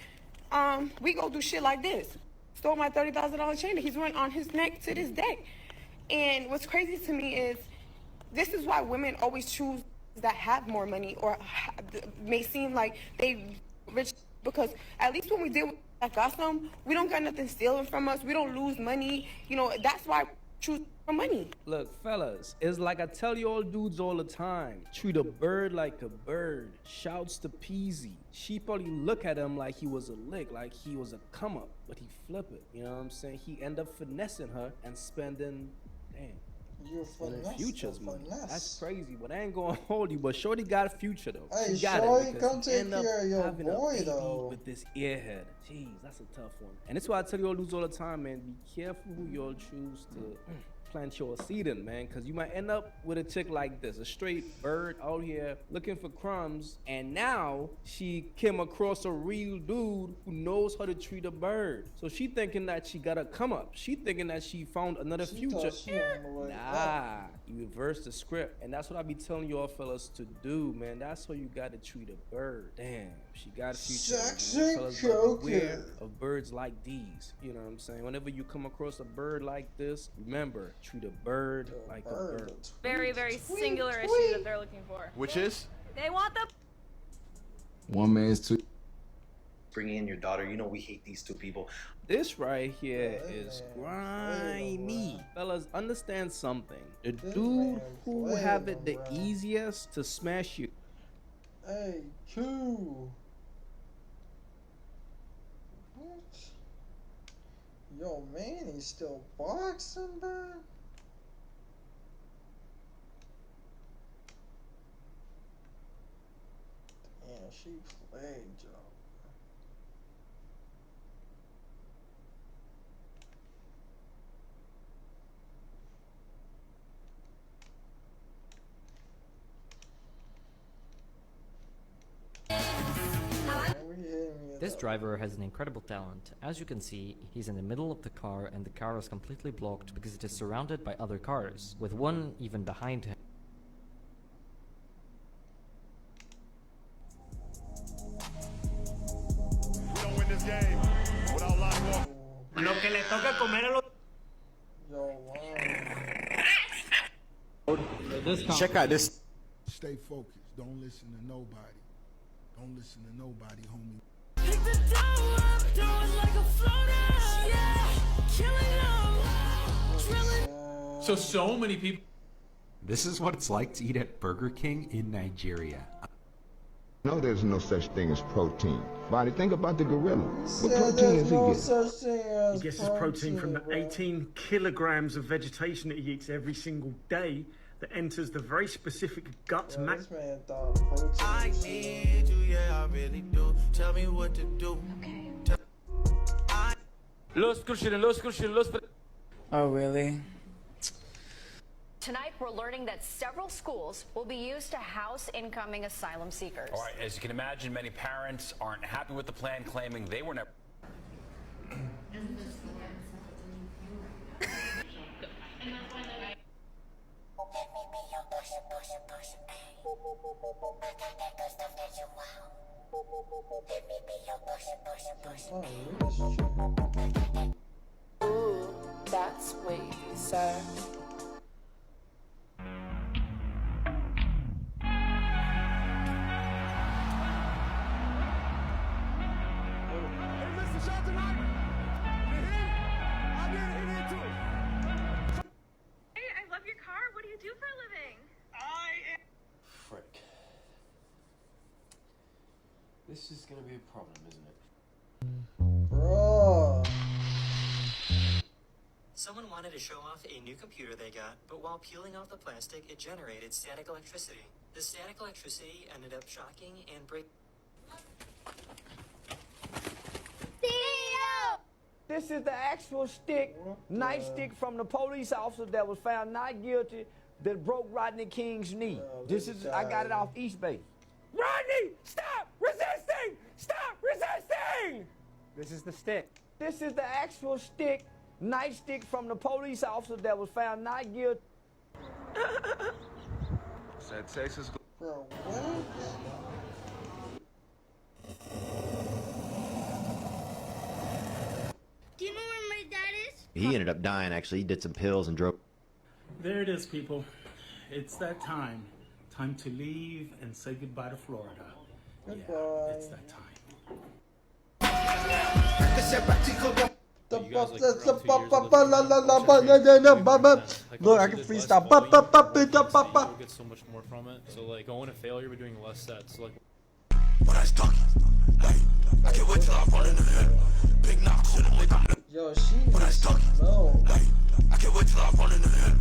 we go do shit like this. Stole my $30,000 chain that he's wearing on his neck to this day. And what's crazy to me is this is why women always choose that have more money or may seem like they rich, because at least when we deal with that got some, we don't got nothing stealing from us. We don't lose money. You know, that's why we choose for money. Look, fellas, it's like I tell you all dudes all the time, treat a bird like a bird. Shouts to Peasy. She probably look at him like he was a lick, like he was a come up, but he flip it. You know what I'm saying? He end up finessing her and spending, spending futures money. That's crazy, but I ain't gonna hold you. But Shorty got a future though. Hey, she got Shorty, it come take end up care of your having boy a baby though. with this airhead. Jeez, that's a tough one. And that's why I tell you all dudes all the time, man. Be careful who you all choose to plant your seed in, man, because you might end up with a chick like this, a straight bird out here looking for crumbs, and now she came across a real dude who knows how to treat a bird. So she thinking that she got a come up. She thinking that she found another future. Nah, you reverse the script, and that's what I be telling y'all fellas to do, man. That's how you got to treat a bird. Damn, she got a future. Fellas gotta beware of birds like these. You know what I'm saying? Whenever you come across a bird like this, remember, treat a bird like a bird. Very, very singular issue that they're looking for. Which is? They want the One man's two. Bringing in your daughter, you know we hate these two people. This right here is grimy. Fellas, understand something. The dude who have it the easiest to smash you. Hey, Q. What? Yo, man, he's still boxing, bro? Damn, she played, Joe. This driver has an incredible talent. As you can see, he's in the middle of the car and the car is completely blocked because it is surrounded by other cars, with one even behind him. We don't win this game without line walk. Lo que le toca comer a los... Check out this. Stay focused. Don't listen to nobody. Don't listen to nobody, homie. So many people. This is what it's like to eat at Burger King in Nigeria. No, there's no such thing as protein. Body, think about the gorilla. What Yeah, protein there's is no he such thing as He gets his protein from the bro. 18 kilograms of vegetation that he eats every single day that enters the very specific gut Yo, max. this man thought protein I was need you, yeah, I really do. Tell me what to do. Oh, really? Tonight, we're learning that several schools will be used to house incoming asylum seekers. All right, as you can imagine, many parents aren't happy with the plan, claiming they were never. Ooh, that's way sad. Hey, I love your car. living? Frick. This is gonna be a problem, isn't it? Bro. Someone wanted to show off a new computer they got, but while peeling off the plastic, it generated static electricity. The static electricity ended up shocking and breaking. This is the actual stick, nightstick from the police officer that was found not guilty that broke Rodney King's knee. This is, I got it off East Bay. Rodney, stop resisting! Stop resisting! This is the stick. This is the actual stick, nightstick from the police officer that was found not guilty. Said Texas. Bro, what? Do you know where my dad is? He ended up dying, actually. He did some pills and drove. There it is, people. It's that time. Time to leave and say goodbye to Florida. Goodbye. Yeah, it's that time. Look, I can freestyle. You'll get so much more from it. So like going to failure, we're doing less sets. So like when I stuck, hey, I can't wait till I run into the big knock. Yo, she needs to know. Hey, I can't wait till I run into the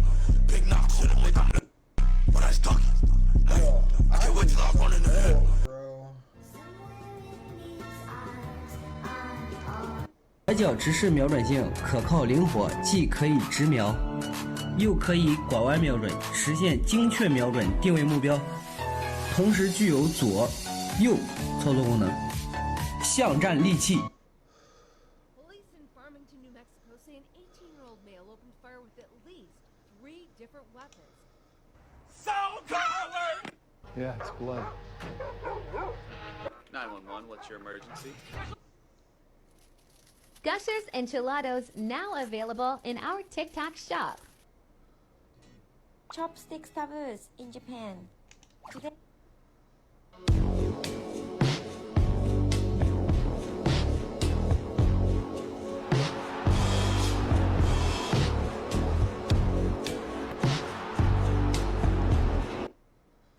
big knock. When I stuck, hey, I can't wait till I run into the bro. 拐角直视瞄准镜可靠灵活，既可以直瞄，又可以拐弯瞄准，实现精确瞄准定位目标，同时具有左、右操作功能，巷战利器。 Police in Farmington, New Mexico say an 18-year-old male opened fire with at least 3 different weapons. Sound alert! Yeah, it's blood. 911, what's your emergency? Gushers Enchilados now available in our TikTok shop. Chopsticks taboos in Japan. Today.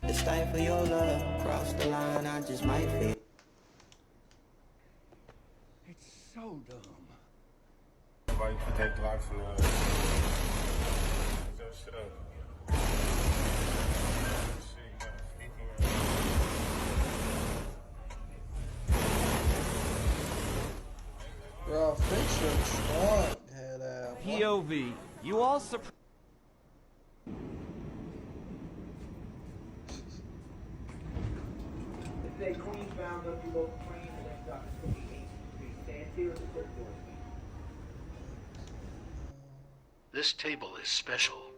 It's time for your love. Cross the line, I just might feel. It's so dumb. Everybody put their Glocks in that shit up. Bro, fix your truck, head out. POV, you all surprised. Say Queens bound up, you go for Queens, and then Dr. 28 Street. Stand here at the third floor. This table is special.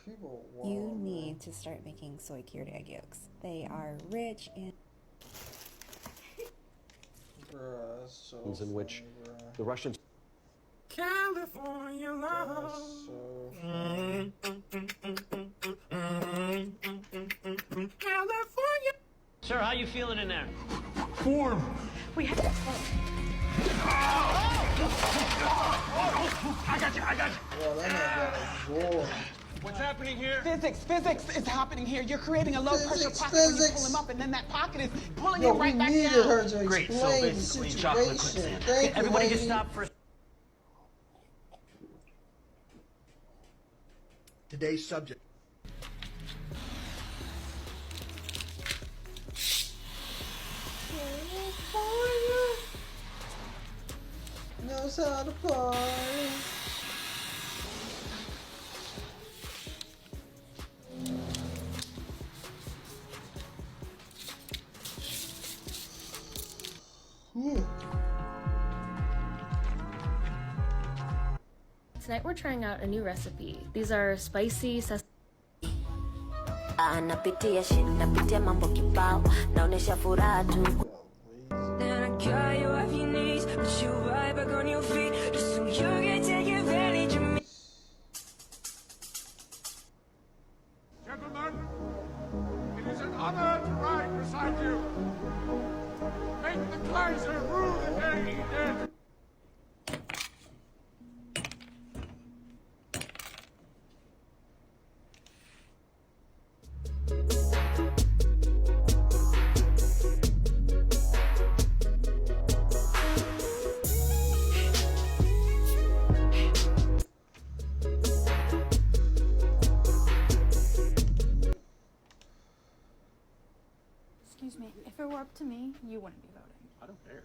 People you need to start making soy cured egg yolks. They are rich in so in which the Russians. California love. California. Sir, how you feeling in there? Form. We have. I got you. Bro, that man got a door. What's happening here? Physics is happening here. You're creating a low pressure pocket when you pull him up, and then that pocket is pulling him right back down. Her to Great, so explain the basically chocolate situation. quicksand. Thank you, Everybody lady. just stop for a Today's subject. Knows how to party. Tonight we're trying out a new recipe. These are spicy Napitia shit, napitia mambo kibao, naonesha furaha tu. Then I got you off your knees, put you right back on your feet, just so you can take advantage of me. Gentlemen, it is an honor to ride beside you. Make the Kaiser rule the day he did. If it were up to me, you wouldn't be voting. I don't care.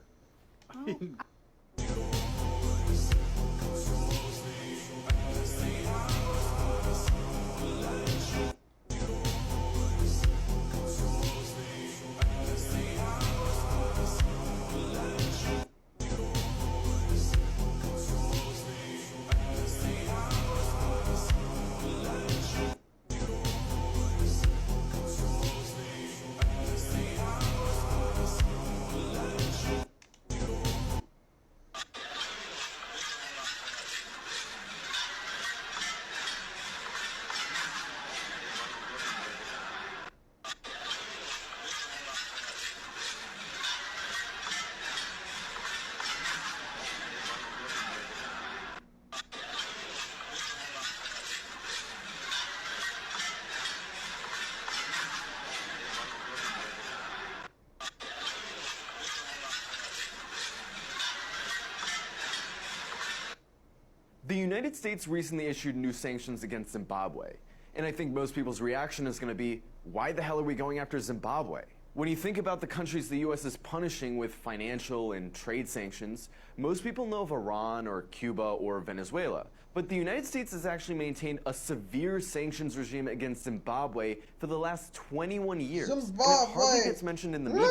The United States recently issued new sanctions against Zimbabwe, and I think most people's reaction is going to be, why the hell are we going after Zimbabwe? When you think about the countries the U.S. is punishing with financial and trade sanctions, most people know of Iran or Cuba or Venezuela. But the United States has actually maintained a severe sanctions regime against Zimbabwe for the last 21 years. And it hardly gets mentioned in the media.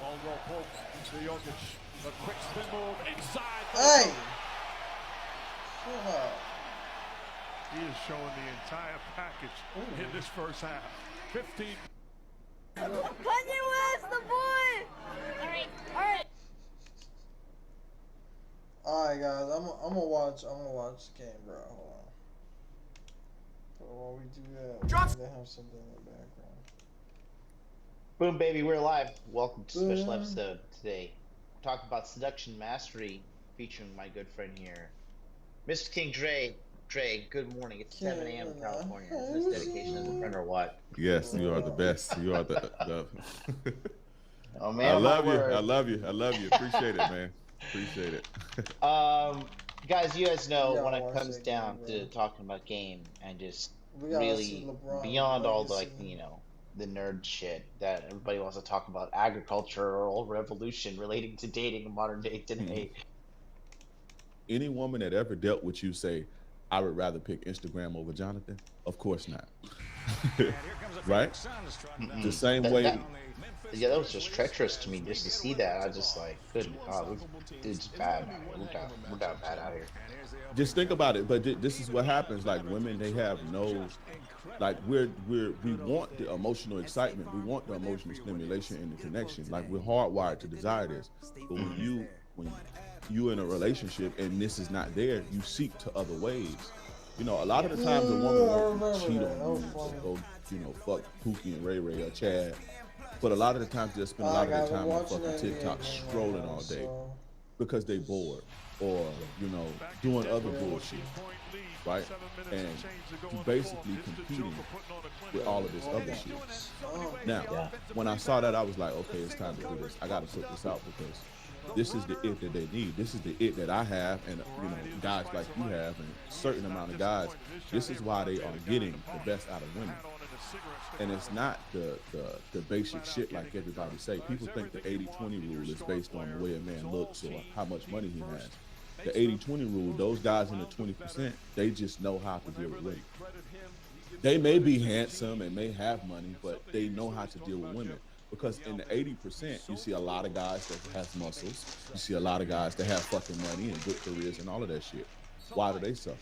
Long roll poke to Jokic. A quick spin move inside. Hey! He is showing the entire package in this first half. 15. Kanye West, the boy! Alright. Alright guys, I'm gonna watch the game, bro. Hold on. But while we do that, we need to have something in the background. Boom, baby, we're live. Welcome to a special episode today. We're talking about Seduction Mastery, featuring my good friend here, Mr. King Dre. Dre, good morning. It's 7 a.m. in California. Is this dedication as a friend or what? Yes, you are the best. You are the Oh man, I love you. I love you. I love you. Appreciate it, man. Appreciate it. Guys, you guys know when it comes down to talking about game and just really beyond all the, like, you know, the nerd shit that everybody wants to talk about, agricultural revolution relating to dating in modern day today. Any woman that ever dealt with you say, I would rather pick Instagram over Jonathan? Of course not. Right? The same way. Yeah, that was just treacherous to me just to see that. I just like, good God, dude's bad. We're down bad out here. Just think about it. But this is what happens. Like, women, they have no, like, we want the emotional excitement. We want the emotional stimulation and the connection. Like, we're hardwired to desire this. But when you in a relationship and this is not there, you seek to other ways. You know, a lot of the times a woman will cheat on you, go, you know, fuck Pookie and Ray Ray or Chad. But a lot of the times they'll spend a lot of their time on fucking TikTok scrolling all day because they bored or, you know, doing other bullshit, right? And you basically competing with all of this other shit. Now, when I saw that, I was like, okay, it's time to do this. I got to put this out because this is the it that they need. This is the it that I have, and, you know, guys like you have, and a certain amount of guys. This is why they are getting the best out of women. And it's not the basic shit like everybody say. People think the 80-20 rule is based on the way a man looks or how much money he has. The 80-20 rule, those guys in the 20%, they just know how to deal with women. They may be handsome and may have money, but they know how to deal with women. Because in the 80%, you see a lot of guys that have muscles. You see a lot of guys that have fucking money and good careers and all of that shit. Why do they suffer?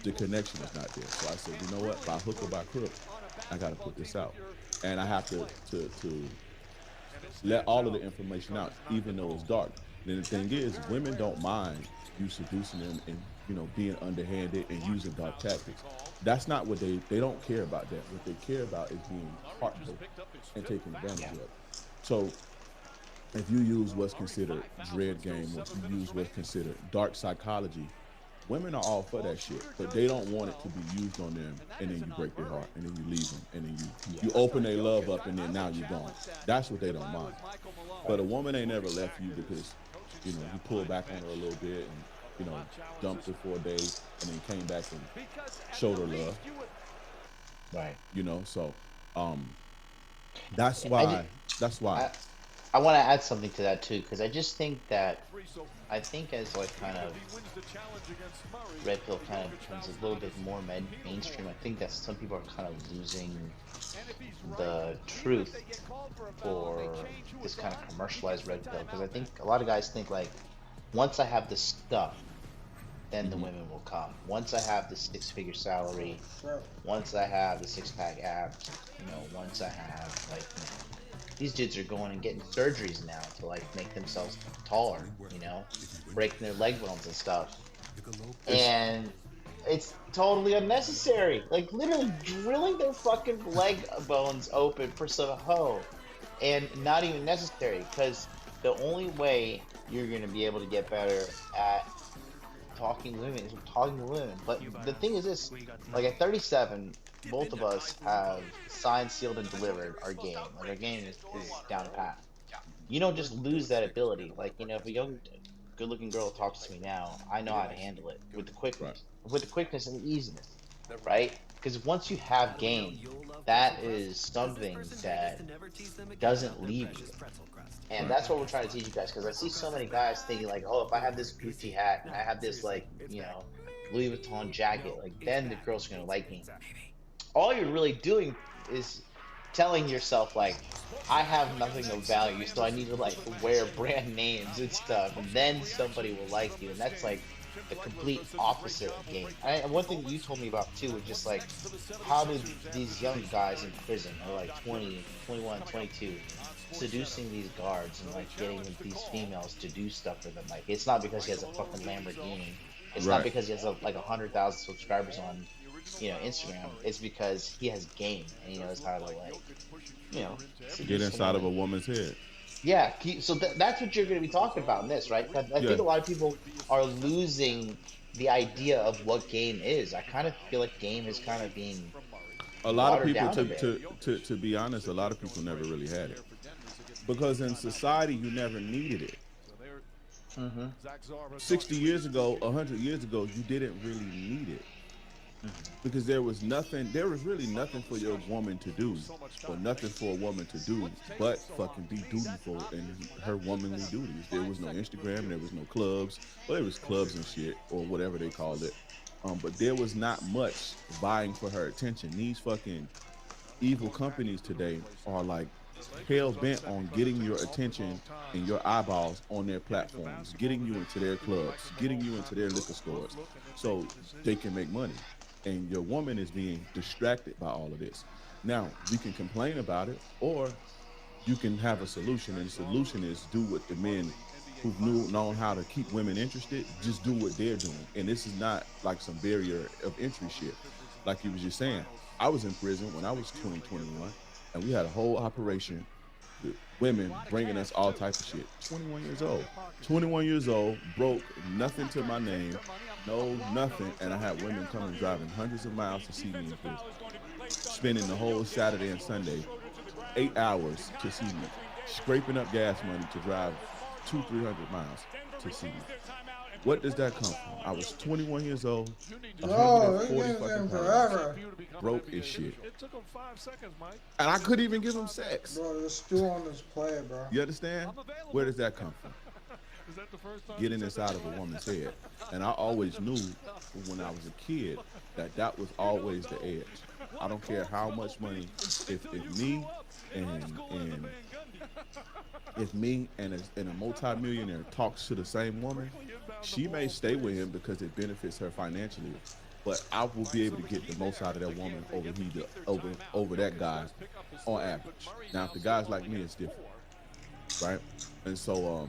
The connection is not there. So I said, you know what? By hook or by crook, I got to put this out. And I have to let all of the information out, even though it's dark. Then the thing is, women don't mind you seducing them and, you know, being underhanded and using dark tactics. That's not what they don't care about that. What they care about is being heartbroken and taken advantage of. So if you use what's considered dread game, or you use what's considered dark psychology, women are all for that shit, but they don't want it to be used on them, and then you break their heart, and then you leave them, and then you open their love up, and then now you're gone. That's what they don't mind. But a woman ain't never left you because, you know, you pull back on her a little bit and, you know, dumped her for a day and then came back and showed her love. Right. You know, so That's why. That's why. I want to add something to that too, because I just think that as like kind of red pill kind of becomes a little bit more mainstream, I think that some people are kind of losing the truth for this kind of commercialized red pill. Because I think a lot of guys think like, once I have this stuff, then the women will come. Once I have the 6-figure salary, once I have the 6-pack abs, once I have like, these dudes are going and getting surgeries now to like make themselves taller, breaking their leg bones and stuff. And it's totally unnecessary. Like literally drilling their fucking leg bones open for some hoe, and not even necessary, because the only way you're gonna be able to get better at talking to women is talking to women. But the thing is this, like at 37, both of us have signed, sealed, and delivered our game. Like our game is down pat. You don't just lose that ability. Like, if a young, good-looking girl talks to me now, I know how to handle it with the quickness, and the easiness, right? Because once you have game, that is something that doesn't leave you. And that's what we're trying to teach you guys, because I see so many guys thinking like, oh, if I have this Gucci hat and I have this like, Louis Vuitton jacket, like then the girls are gonna like me. All you're really doing is telling yourself like, I have nothing of value, so I need to like wear brand names and stuff, and then somebody will like you. And that's like the complete opposite of game. And one thing you told me about too was just like, how do these young guys in prison are like 20, 21, 22 seducing these guards and like getting these females to do stuff for them? Like, it's not because he has a fucking Lamborghini. It's not because he has like 100,000 subscribers on Instagram. It's because he has game and he knows how to like get inside of a woman's head. Yeah, so that's what you're going to be talking about in this, right? I think a lot of people are losing the idea of what game is. I kind of feel like game is kind of being a lot of people, to be honest, a lot of people never really had it, because in society you never needed it. 60 years ago, 100 years ago, you didn't really need it. Because there was really nothing for your woman to do, or nothing for a woman to do but fucking be dutiful in her womanly duties. There was no Instagram, there was no clubs. Well, there was clubs and shit, or whatever they called it. But there was not much vying for her attention. These fucking evil companies today are like hell bent on getting your attention and your eyeballs on their platforms, getting you into their clubs, getting you into their liquor stores, so they can make money. And your woman is being distracted by all of this. Now, we can complain about it, or you can have a solution. And the solution is do what the men who've known how to keep women interested, just do what they're doing. And this is not like some barrier of entry shit. Like you was just saying, I was in prison when I was 20, 21, and we had a whole operation with women bringing us all types of shit. 21 years old, broke, nothing to my name, no nothing, and I had women coming driving hundreds of miles to see me in prison, spending the whole Saturday and Sunday 8 hours to see me, scraping up gas money to drive 200-300 miles to see me. What does that come from? I was 21 years old, 140 fucking pounds, broke as shit. It took him 5 seconds, Mike. And I couldn't even give him sex. Bro, they're still on this play, bro. You understand? Where does that come from? Is that the first time Getting inside of a woman's head. And I always knew when I was a kid that was always the edge. I don't care how much money, if me and a multi-millionaire talks to the same woman, she may stay with him because it benefits her financially, but I will be able to get the most out of that woman over that guy on average. Now, if the guy's like me, it's different, right? And so,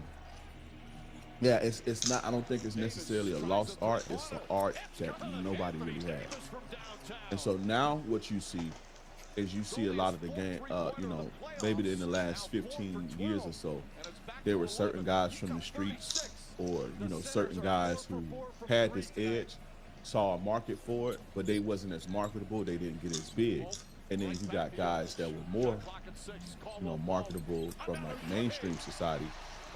yeah, it's not. I don't think it's necessarily a lost art. It's an art that nobody really has. And so now, what you see is a lot of the game. Maybe in the last 15 years or so, there were certain guys from the streets, or certain guys who had this edge, saw a market for it, but they wasn't as marketable. They didn't get as big. And then you got guys that were more, marketable from like mainstream society.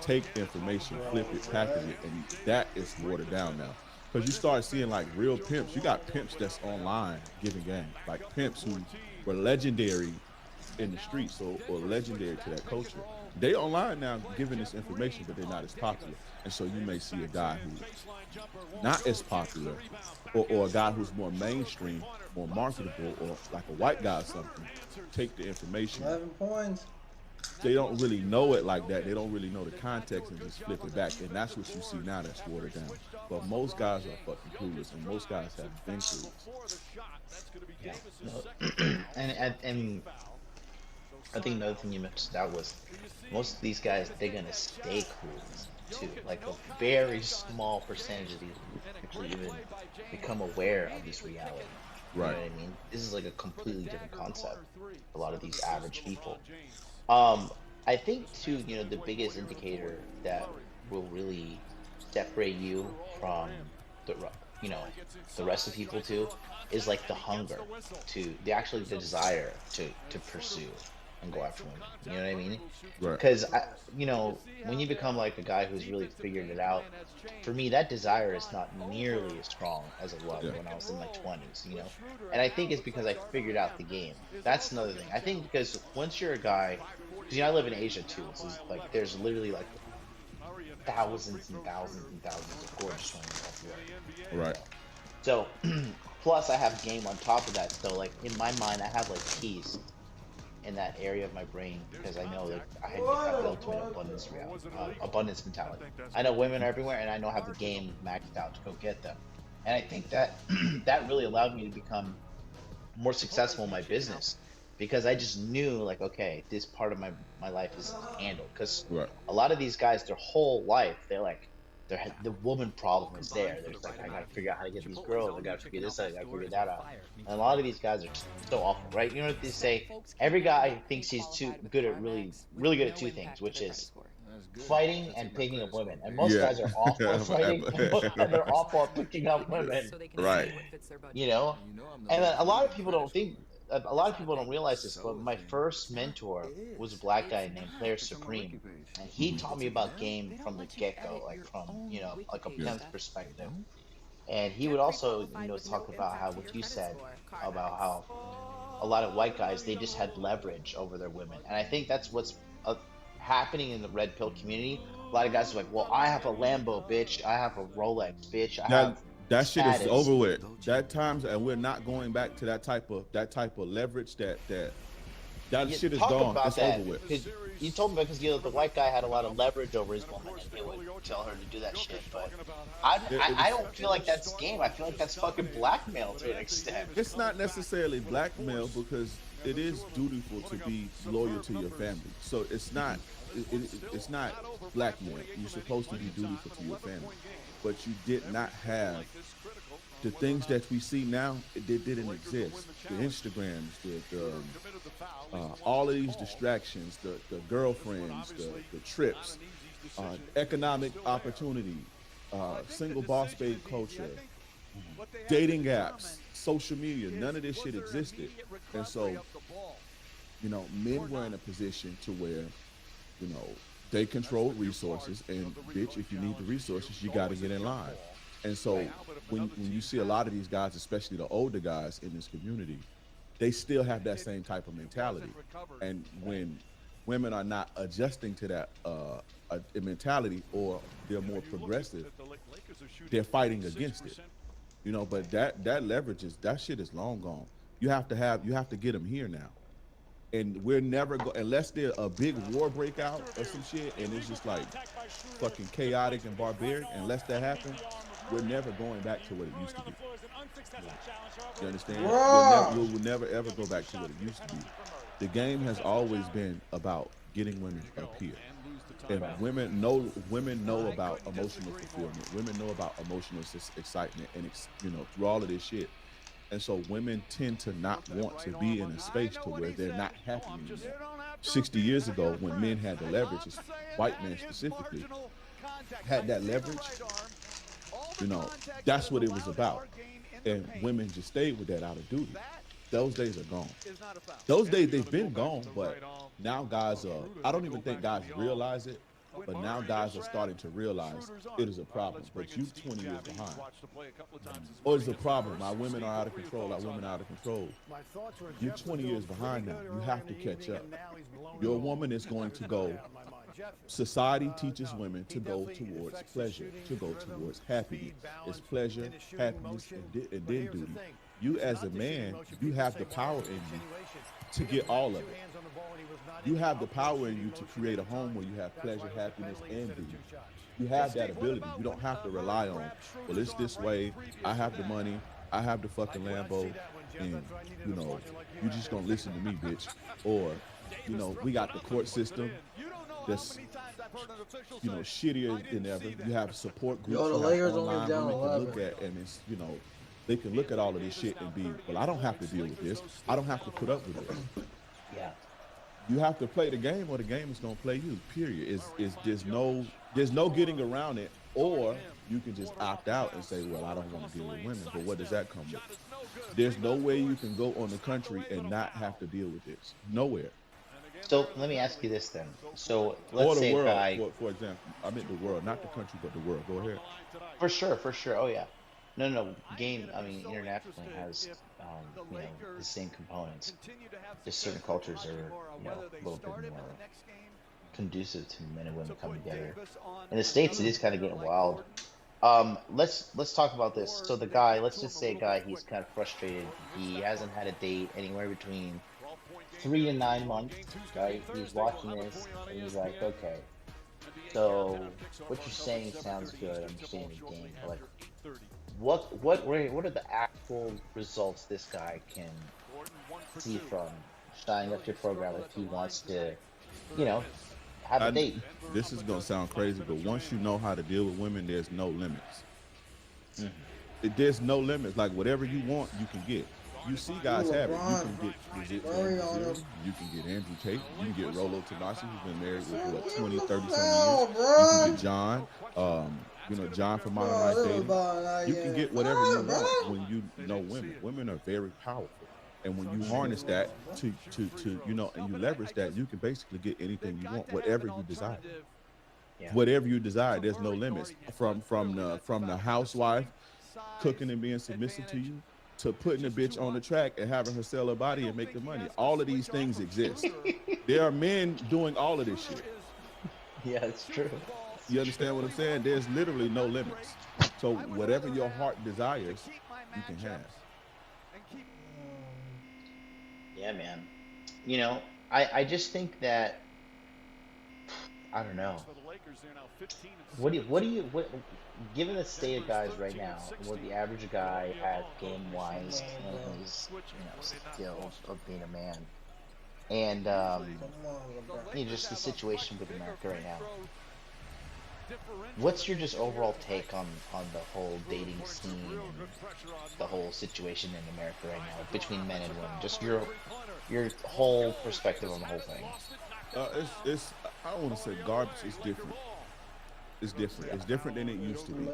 Take the information, flip it, package it, and that is watered down now. Because you start seeing like real pimps. You got pimps that's online giving game, like pimps who were legendary in the streets or legendary to that culture. They online now giving this information, but they're not as popular. And so you may see a guy who's not as popular, or a guy who's more mainstream, more marketable, or like a white guy or something, take the information. 11 points. They don't really know it like that. They don't really know the context and just flip it back. And that's what you see now that's watered down. But most guys are fucking clueless, and most guys have been clueless. Yeah. And I think another thing you mentioned that was most of these guys, they're gonna stay clueless too. Like a very small percentage of these people even become aware of this reality. You know what I mean? This is like a completely different concept. A lot of these average people. I think too, you know, the biggest indicator that will really separate you from the, you know, the rest of people too, is like the hunger to, the desire to pursue and go after women. You know what I mean? Because you know, when you become like a guy who's really figured it out, for me that desire is not nearly as strong as it was when I was in my 20s. You know, and I think it's because I figured out the game. That's another thing. I think because once you're a guy, because you know I live in Asia too, so it's like there's literally like thousands and thousands and thousands of gorgeous women everywhere. Right. So, plus I have game on top of that. So like in my mind, I have like keys in that area of my brain because I know that I have the ultimate abundance mentality. I know women are everywhere, and I know I have the game maxed out to go get them. And I think that that really allowed me to become more successful in my business because I just knew like, okay, this part of my life is handled. Because a lot of these guys, their whole life, they're like, the woman problem is there. There's like, I gotta figure out how to get these girls. I gotta figure this out. I gotta figure that out. And a lot of these guys are so awful, right? You know what they say? Every guy thinks he's too good at really good at two things, which is fighting and picking up women. And most guys are awful at fighting. And most guys are awful at picking up women. Right. You know, and a lot of people don't think. A lot of people don't realize this, but my first mentor was a black guy named Player Supreme, and he taught me about game from the get-go, like from, you know, like a pimp's perspective. And he would also, you know, talk about how what you said about how a lot of white guys, they just had leverage over their women, and I think that's what's happening in the red pill community. A lot of guys are like, well, I have a Lambo, bitch. I have a Rolex, bitch. I have that shit is over with. That times, and we're not going back to that type of leverage. That shit is gone. It's over with. You told me because you know the white guy had a lot of leverage over his woman, and he would tell her to do that shit. But I don't feel like that's game. I feel like that's fucking blackmail to an extent. It's not necessarily blackmail because it is dutiful to be loyal to your family. So it's not blackmail. You're supposed to be dutiful to your family. But you did not have the things that we see now. They didn't exist. The Instagrams, all of these distractions, the girlfriends, the trips, economic opportunity, single boss babe culture, dating apps, social media. None of this shit existed. And so, you know, men were in a position to where, you know, they control resources, and bitch, if you need the resources, you got to get in line. And so when you see a lot of these guys, especially the older guys in this community, they still have that same type of mentality. And when women are not adjusting to that mentality, or they're more progressive, they're fighting against it. You know, but that leverage that shit is long gone. You have to get them here now. And we're never unless there's a big war breakout or some shit, and it's just like fucking chaotic and barbaric. Unless that happens, we're never going back to what it used to be. You understand? We will never ever go back to what it used to be. The game has always been about getting women up here, and women know about emotional fulfillment. Women know about emotional excitement, and you know, through all of this shit. And so women tend to not want to be in a space to where they're not happy anymore. 60 years ago, when men had the leverage, white men specifically, had that leverage, you know, that's what it was about. And women just stayed with that out of duty. Those days are gone. Those days, they've been gone, but now guys I don't even think guys realize it, But now guys are starting to realize it is a problem. But you 20 years behind. Or it's a problem. Our women are out of control. Our women are out of control. You're 20 years behind now. You have to catch up. Your woman is going to go. Society teaches women to go towards pleasure, to go towards happiness. It's pleasure, happiness, and then duty. You as a man, you have the power in you to get all of it. You have the power in you to create a home where you have pleasure, happiness, and duty. You have that ability. You don't have to rely on, well, it's this way, I have the money, I have the fucking Lambo, and, you know, you just gonna listen to me, bitch. Or, you know, we got the court system that's, you know, shittier than ever. You have support groups. Yo, the Lakers only down women 11. can look at, and it's, you know, they can look at all of this shit and be, well, I don't have to deal with this. I don't have to put up with it. Yeah. You have to play the game, or the game is gonna play you. Period. There's no getting around it, or you can just opt out and say, well, I don't want to deal with women. But what does that come with? There's no way you can go on the country and not have to deal with this. Nowhere. So let me ask you this then. So let's say world, a guy, for example, I meant the world, not the country, but the world. Go ahead. for sure. Oh yeah. No. Game, I mean, internationally has, you know, the same components. Just certain cultures are, you know, a little bit more conducive to men and women coming together. In the States, it is kind of getting wild. Let's talk about this. So the guy, let's just say a guy, he's kind of frustrated. He hasn't had a date anywhere between 3 to 9 months, right? He's watching this, and he's like, okay, so what you're saying sounds good. I'm saying the game, but like, what are the actual results this guy can see from signing up to your program if he wants to, you know, have a date? This is gonna sound crazy, but once you know how to deal with women, there's no limits. There's no limits. Like whatever you want, you can get. You see guys have it. You can get Bridget Jones, you can get Andrew Tate, you can get Rolo Tanasi, who's been married with what, 20, 30 some years. You can get John, you know, John from Modern Life Dating. You can get whatever you want when you know women. Women are very powerful. And when you harness that to you know, and you leverage that, you can basically get anything you want, whatever you desire. Yeah. Whatever you desire, there's no limits. From the housewife cooking and being submissive to you, to putting a bitch on the track and having her sell her body and make the money. All of these things exist. There are men doing all of this shit. Yeah, it's true. You understand what I'm saying? There's literally no limits. So whatever your heart desires, you can have. Yeah, man. You know, I just think that, I don't know. What given the state of guys right now, what the average guy has game-wise, and his, you know, skills of being a man, and you know, just the situation with America right now. What's your just overall take on the whole dating scene and the whole situation in America right now between men and women? Just your whole perspective on the whole thing. It's I don't want to say garbage. It's different. It's different. It's different than it used to be.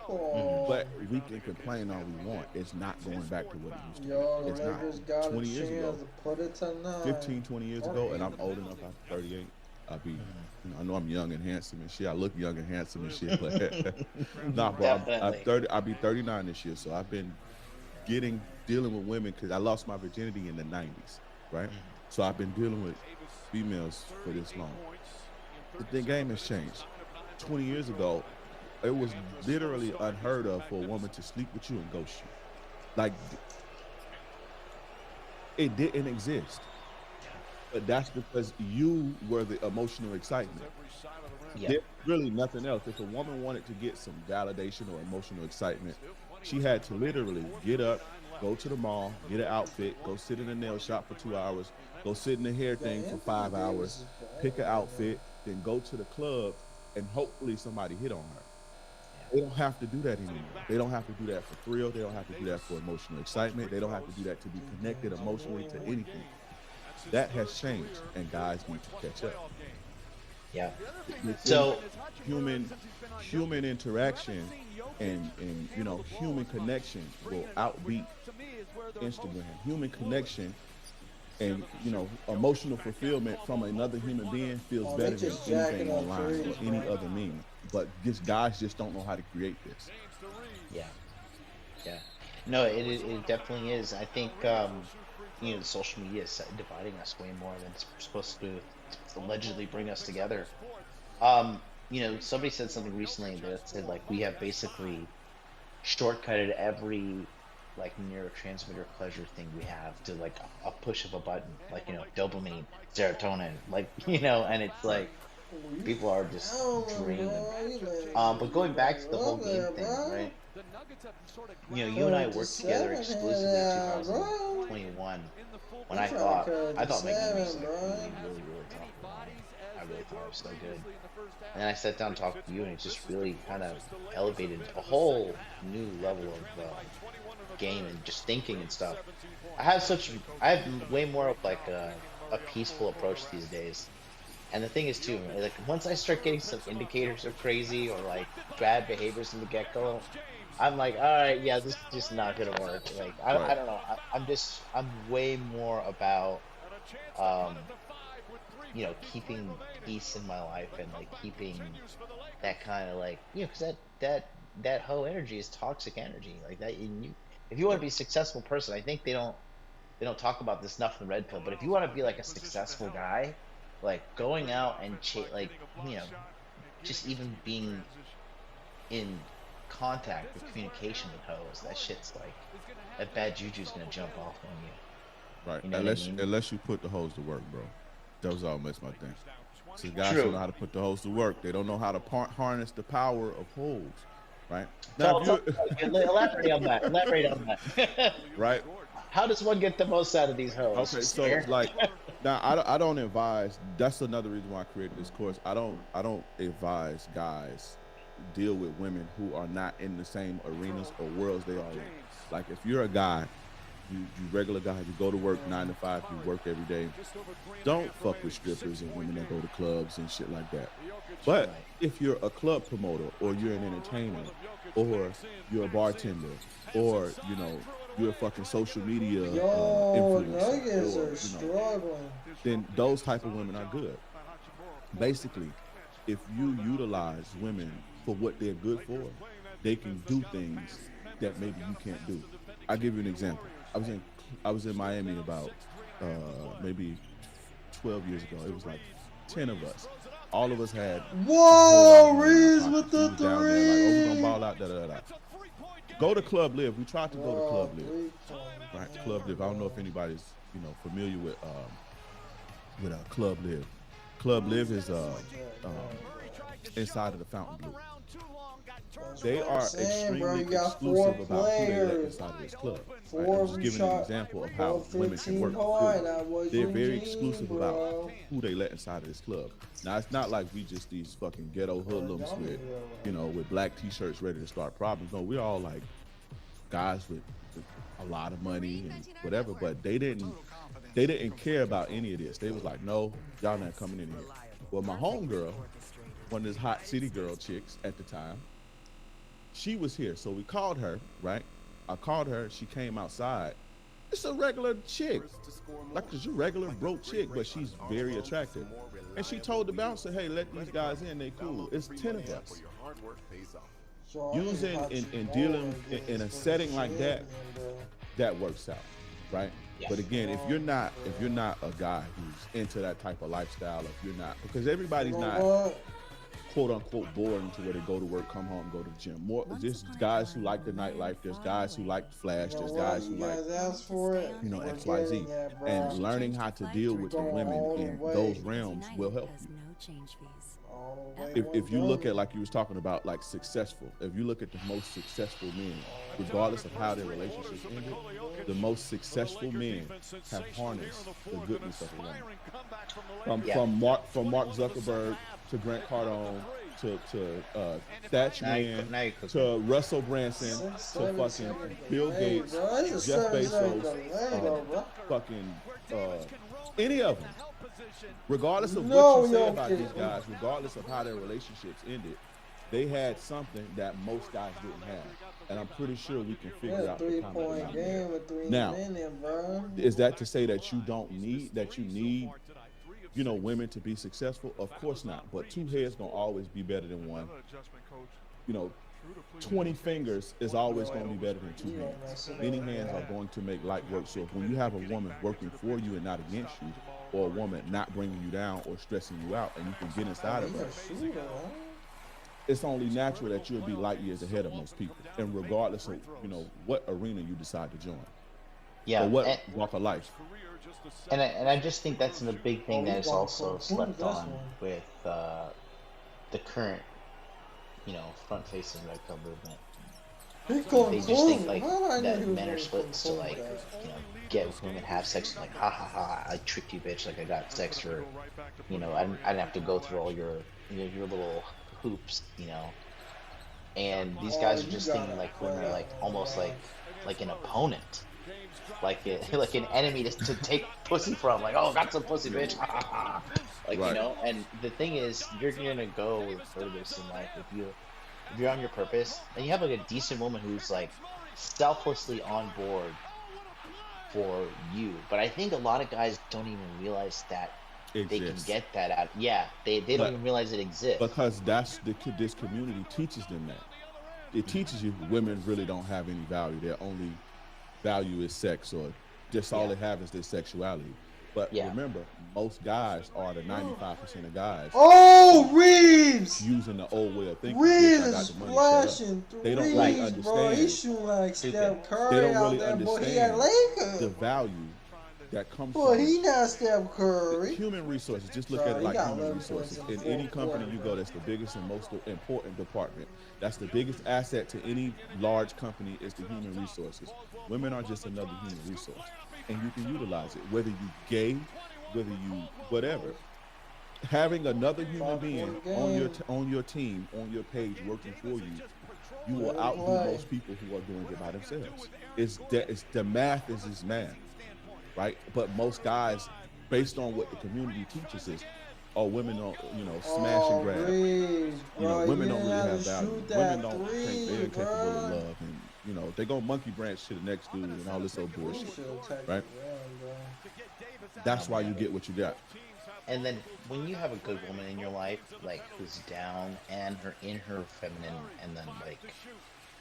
But we can complain all we want. It's not going back to what it used to be. It's not. 20 years ago, 15, 20 years ago, and I'm old enough. I'm 38. You know, I know I'm young and handsome and shit. I look young and handsome and shit, but nah, bro, I'm 30. I'll be 39 this year, so I've been dealing with women because I lost my virginity in the 90s, right? So I've been dealing with females for this long. The game has changed. 20 years ago, it was literally unheard of for a woman to sleep with you and ghost you. Like, it didn't exist. But that's because you were the emotional excitement. Yeah. There's really nothing else. If a woman wanted to get some validation or emotional excitement, she had to literally get up, go to the mall, get an outfit, go sit in a nail shop for 2 hours, go sit in the hair thing for 5 hours, pick an outfit, then go to the club, and hopefully somebody hit on her. They don't have to do that anymore. They don't have to do that for thrill. They don't have to do that for emotional excitement. They don't have to do that to be connected emotionally to anything. That has changed, and guys need to catch up. Yeah. So human interaction and you know, human connection will outbeat Instagram. Human connection And you know, emotional fulfillment from another human being feels better than anything online or any other meme. But just guys just don't know how to create this. Yeah. No, it definitely is. I think you know, social media is dividing us way more than it's supposed to allegedly bring us together. You know, somebody said something recently that said like we have basically shortcutted every like neurotransmitter pleasure thing we have to like a push of a button, like, you know, dopamine, serotonin, like, you know, and it's like people are just drained. But going back to the whole game thing, right? You know, you and I worked together exclusively in 2021 when I thought making music really tough. I really thought it was so good. And then I sat down and talked to you, and it just really kind of elevated a whole new level of game and just thinking and stuff. I have way more of like a peaceful approach these days. And the thing is too, like once I start getting some indicators of crazy or like bad behaviors from the get-go, I'm like, all right, yeah, this is just not gonna work. Like I don't know. I'm way more about you know, keeping peace in my life and like keeping that kind of like, you know, because that whole energy is toxic energy like that. If you want to be a successful person, I think they don't talk about this enough in the red pill, but if you want to be like a successful guy, like going out and like, you know, just even being in contact with communication with hoes, that shit's like, that bad juju's gonna jump off on you. Right. You know Unless you put the hoes to work, bro. That was always my thing. So guys don't know how to put the hoes to work. They don't know how to harness the power of hoes, right? Now, elaborate on that. Right. How does one get the most out of these hoes? Okay, so like, now I don't advise. That's another reason why I created this course. I don't advise guys deal with women who are not in the same arenas or worlds they are in. Like if you're a guy, you regular guy, you go to work 9 to 5, you work every day. Don't fuck with strippers and women that go to clubs and shit like that. But if you're a club promoter or you're an entertainer or you're a bartender or, you know, you're a fucking social media influencer, or, you know, then those type of women are good. Basically, if you utilize women for what they're good for, they can do things that maybe you can't do. I'll give you an example. I was in Miami about maybe 12 years ago. It was like 10 of us. All of us had. Whoa, Reese with the three. Like, oh, we're gonna ball out. Go to Club Live. We tried to go to Club Live. Right, Club Live. I don't know if anybody's, you know, familiar with Club Live. Club Live is inside of the Fontainebleau. They are extremely exclusive about who they let inside of this club. Right? I'm just giving an example of how women can work. They're very exclusive about who they let inside of this club. Now, it's not like we just these fucking ghetto hoodlums with, you know, with black t-shirts ready to start problems. No, we're all like guys with a lot of money and whatever, but they didn't care about any of this. They was like, no, y'all not coming in here. Well, my homegirl, one of those hot city girl chicks at the time, she was here, so we called her, right? I called her, she came outside. It's a regular chick, like it's a regular broke chick, but she's very attractive. And she told the bouncer, hey, let these guys in, they cool. It's 10 of us. Using and dealing in a setting like that, that works out, right? But again, if you're not a guy who's into that type of lifestyle, if you're not, because everybody's not quote unquote boring to where they go to work, come home, go to the gym. There's guys who like the nightlife. There's guys who like the flash. There's guys who like, you know, XYZ. And learning how to deal with the women in those realms will help you. If you look at, like you was talking about, like successful, if you look at the most successful men, regardless of how their relationships ended, the most successful men have harnessed the goodness of a woman. From Mark Zuckerberg to Grant Cardone to Thatch Man to Russell Branson to fucking Bill Gates, Jeff Bezos, fucking any of them. Regardless of what you say about these guys, regardless of how their relationships ended, they had something that most guys didn't have, and I'm pretty sure we can figure out the common Three-point game with 3 now, minutes, bro. Is that to say that you don't need you know, women to be successful? Of course not. But 2 heads gonna always be better than 1. You know, 20 fingers is always going to be better than 2 hands. Many hands are going to make light work. So when you have a woman working for you and not against you, or a woman not bringing you down or stressing you out, and you can get inside of her, it's only natural that you'll be light years ahead of most people, and regardless of, you know, what arena you decide to join. Yeah. Or what walk of life. And I just think that's the big thing that is also slept on with the current, you know, front-facing red pill movement. They just think like that men are split to like, you know, get with women, have sex, and like, ha ha ha, I tricked you, bitch. Like I got sex for, you know, I didn't have to go through all your little hoops, you know. And these guys are just thinking like women are like almost like an opponent, like an enemy to take pussy from. Like, oh, got some pussy, bitch. Like, right. You know. And the thing is, you're gonna go furthest in life if you're on your purpose and you have like a decent woman who's like selflessly on board for you. But I think a lot of guys don't even realize that they can get that out. Yeah, they don't even realize it exists. Because that's this community teaches them that. It teaches you women really don't have any value. Their only value is sex, or just all they have is their sexuality. But remember, most guys are the 95% of guys. Oh, Reeves! Using the old way of thinking. Reeves is flashing threes, they don't really understand. Bro. He's shooting like Steph Curry. They don't really out there, understand boy. He at Lakers. The value that comes boy, from he not Steph Curry. Human resources. Just look at it like human resources. In any company you go, that's the biggest and most important department. That's the biggest asset to any large company is the human resources. Women are just another human resource. And you can utilize it, whether you gay, whether you whatever. Having another human being on your team, on your page, working for you, you will outdo most people who are doing it by themselves. It's the math is just math, right? But most guys, based on what the community teaches us, women don't, you know, smash and grab. You know, women don't really have value. Women don't think they're capable of love, and you know, they go monkey branch to the next dude and all this old bullshit, right? That's why you get what you got. And then when you have a good woman in your life, like who's down and in her feminine, and then like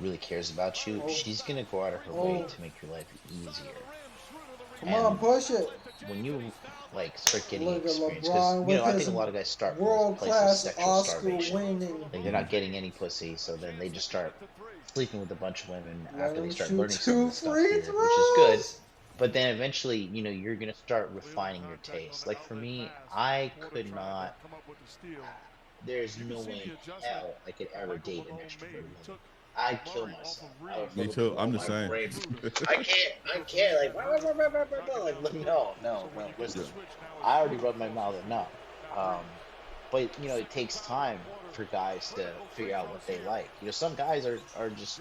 really cares about you, she's gonna go out of her way to make your life easier. Come on, push it. When you like start getting experience, because you know, I think a lot of guys start from this place of sexual starvation. Like they're not getting any pussy, so then they just start sleeping with a bunch of women after they start learning some of this stuff here, which is good. But then eventually, you know, you're gonna start refining your taste. Like for me, I could not. There's no way in hell I could ever date an extroverted woman. I'd kill myself. Me too. I'm the same. I can't. Like no. Listen, I already rubbed my mouth enough. But you know, it takes time for guys to figure out what they like. You know, some guys are just,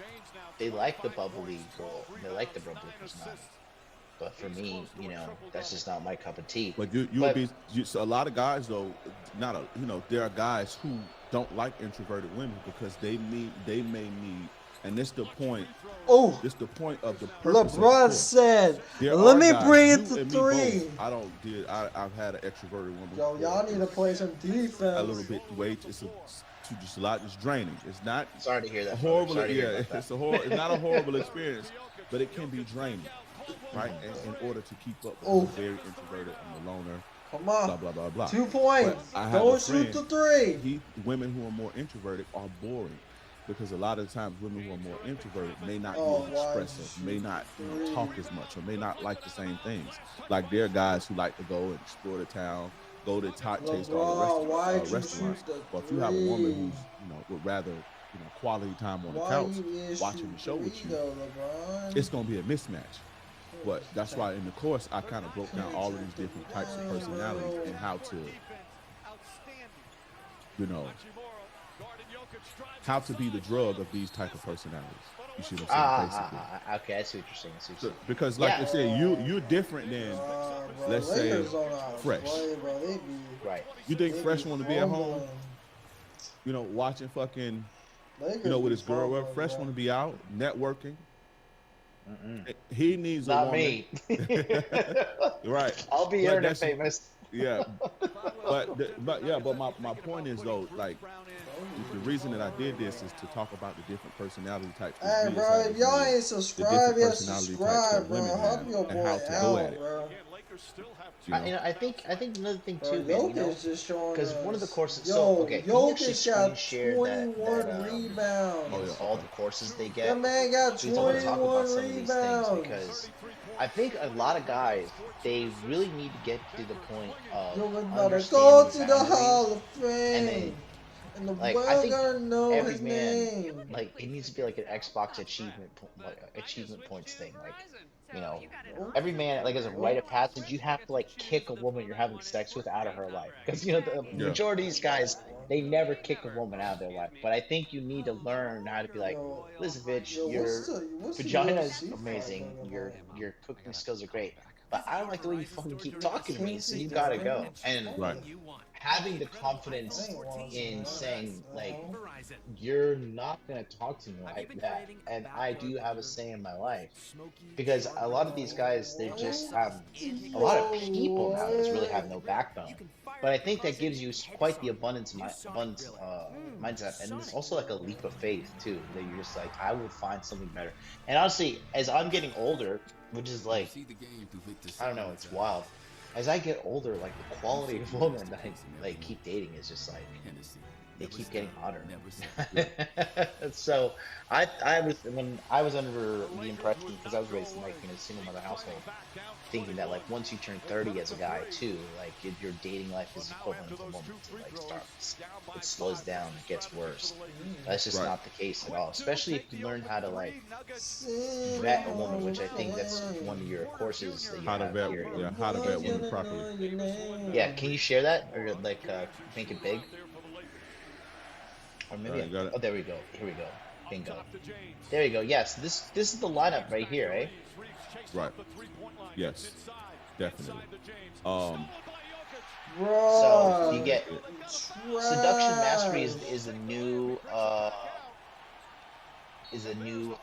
they like the bubbly girl. They like the bubbly personality. But for me, you know, that's just not my cup of tea. But a lot of guys though, you know, there are guys who don't like introverted women because they may need, and this the point. Oh, this the point of the purpose. LeBron said, "Let me bring it to 3." I've had an extroverted woman. Yo, y'all need to play some defense. A little bit. It's a lot. It's draining. It's not. Sorry to hear that. Horrible. It's not a horrible experience, but it can be draining. Right, in order to keep up with the very introverted and the loner, come on, blah blah blah blah. 2 points. Don't shoot the 3. Women who are more introverted are boring because a lot of times women who are more introverted may not be expressive, may not talk as much, or may not like the same things. Like there are guys who like to go and explore the town, go to taste all the restaurants. But if you have a woman who's would rather quality time on the couch, watching the show with you, it's gonna be a mismatch. But that's why in the course I kind of broke down all of these different types of personalities and how to be the drug of these type of personalities. You see what I'm saying? Basically. Okay, I see what you're saying. Because like I said, you're different than let's say Fresh. Right. You think Fresh want to be at home? You know, watching fucking you know, with his girl. Fresh want to be out networking. He needs not a woman. me. Right. I'll be internet famous. Yeah. But my point is though, like, the reason that I did this is to talk about the different personality types. Hey, bro, if y'all ain't subscribed yet, subscribe, bro. Help your boy out, bro. I think another thing too, man, because one of the courses. Jokic got 21 rebounds. All the courses they get. That man got 21 rebounds. Because I think a lot of guys, they really need to get to the point of go to the Hall of Fame. And the like, world I think gotta know every his man, name. like, it needs to be like an Xbox achievement points thing. Like, you know, every man, like, as a rite of passage, you have to like kick a woman you're having sex with out of her life. Because you know the majority of these guys, they never kick a woman out of their life. But I think you need to learn how to be like, listen, bitch, your vagina is amazing, your cooking skills are great, but I don't like the way you fucking keep talking to me, so you gotta go. And having the confidence in saying, like, you're not gonna talk to me like that, and I do have a say in my life. Because a lot of these guys, they just have, a lot of people nowadays really have no backbone. But I think that gives you quite the abundance mindset, and it's also like a leap of faith too, that you're just like, I will find something better. And honestly, as I'm getting older, which is like, I don't know, it's wild. As I get older, like, the quality of women that I like keep dating is just like, they keep getting hotter. So I was under the impression, because I was raised in like in a single mother household, thinking that like once you turn 30 as a guy too, like your dating life is equivalent to a woman. It slows down, it gets worse. That's just not the case at all. Especially if you learn how to like vet a woman, which I think that's one of your courses that you have here. Yeah, how to vet women properly. Yeah, can you share that or like make it big? Or maybe oh, there we go. Here we go. Bingo. There you go. Yes, this is the lineup right here, eh? Right. Yes. Definitely. So you get Seduction Mastery is a new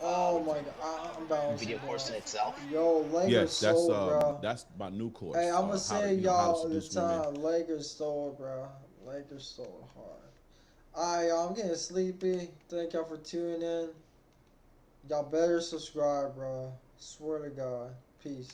oh my god, I'm bouncing, video course in itself. Yo, Lakers stole, that's my new course. Hey, I'm gonna say y'all all the time, Lakers stole, bro. Lakers stole hard. Alright, y'all, I'm getting sleepy. Thank y'all for tuning in. Y'all better subscribe, bro. Swear to God. Peace.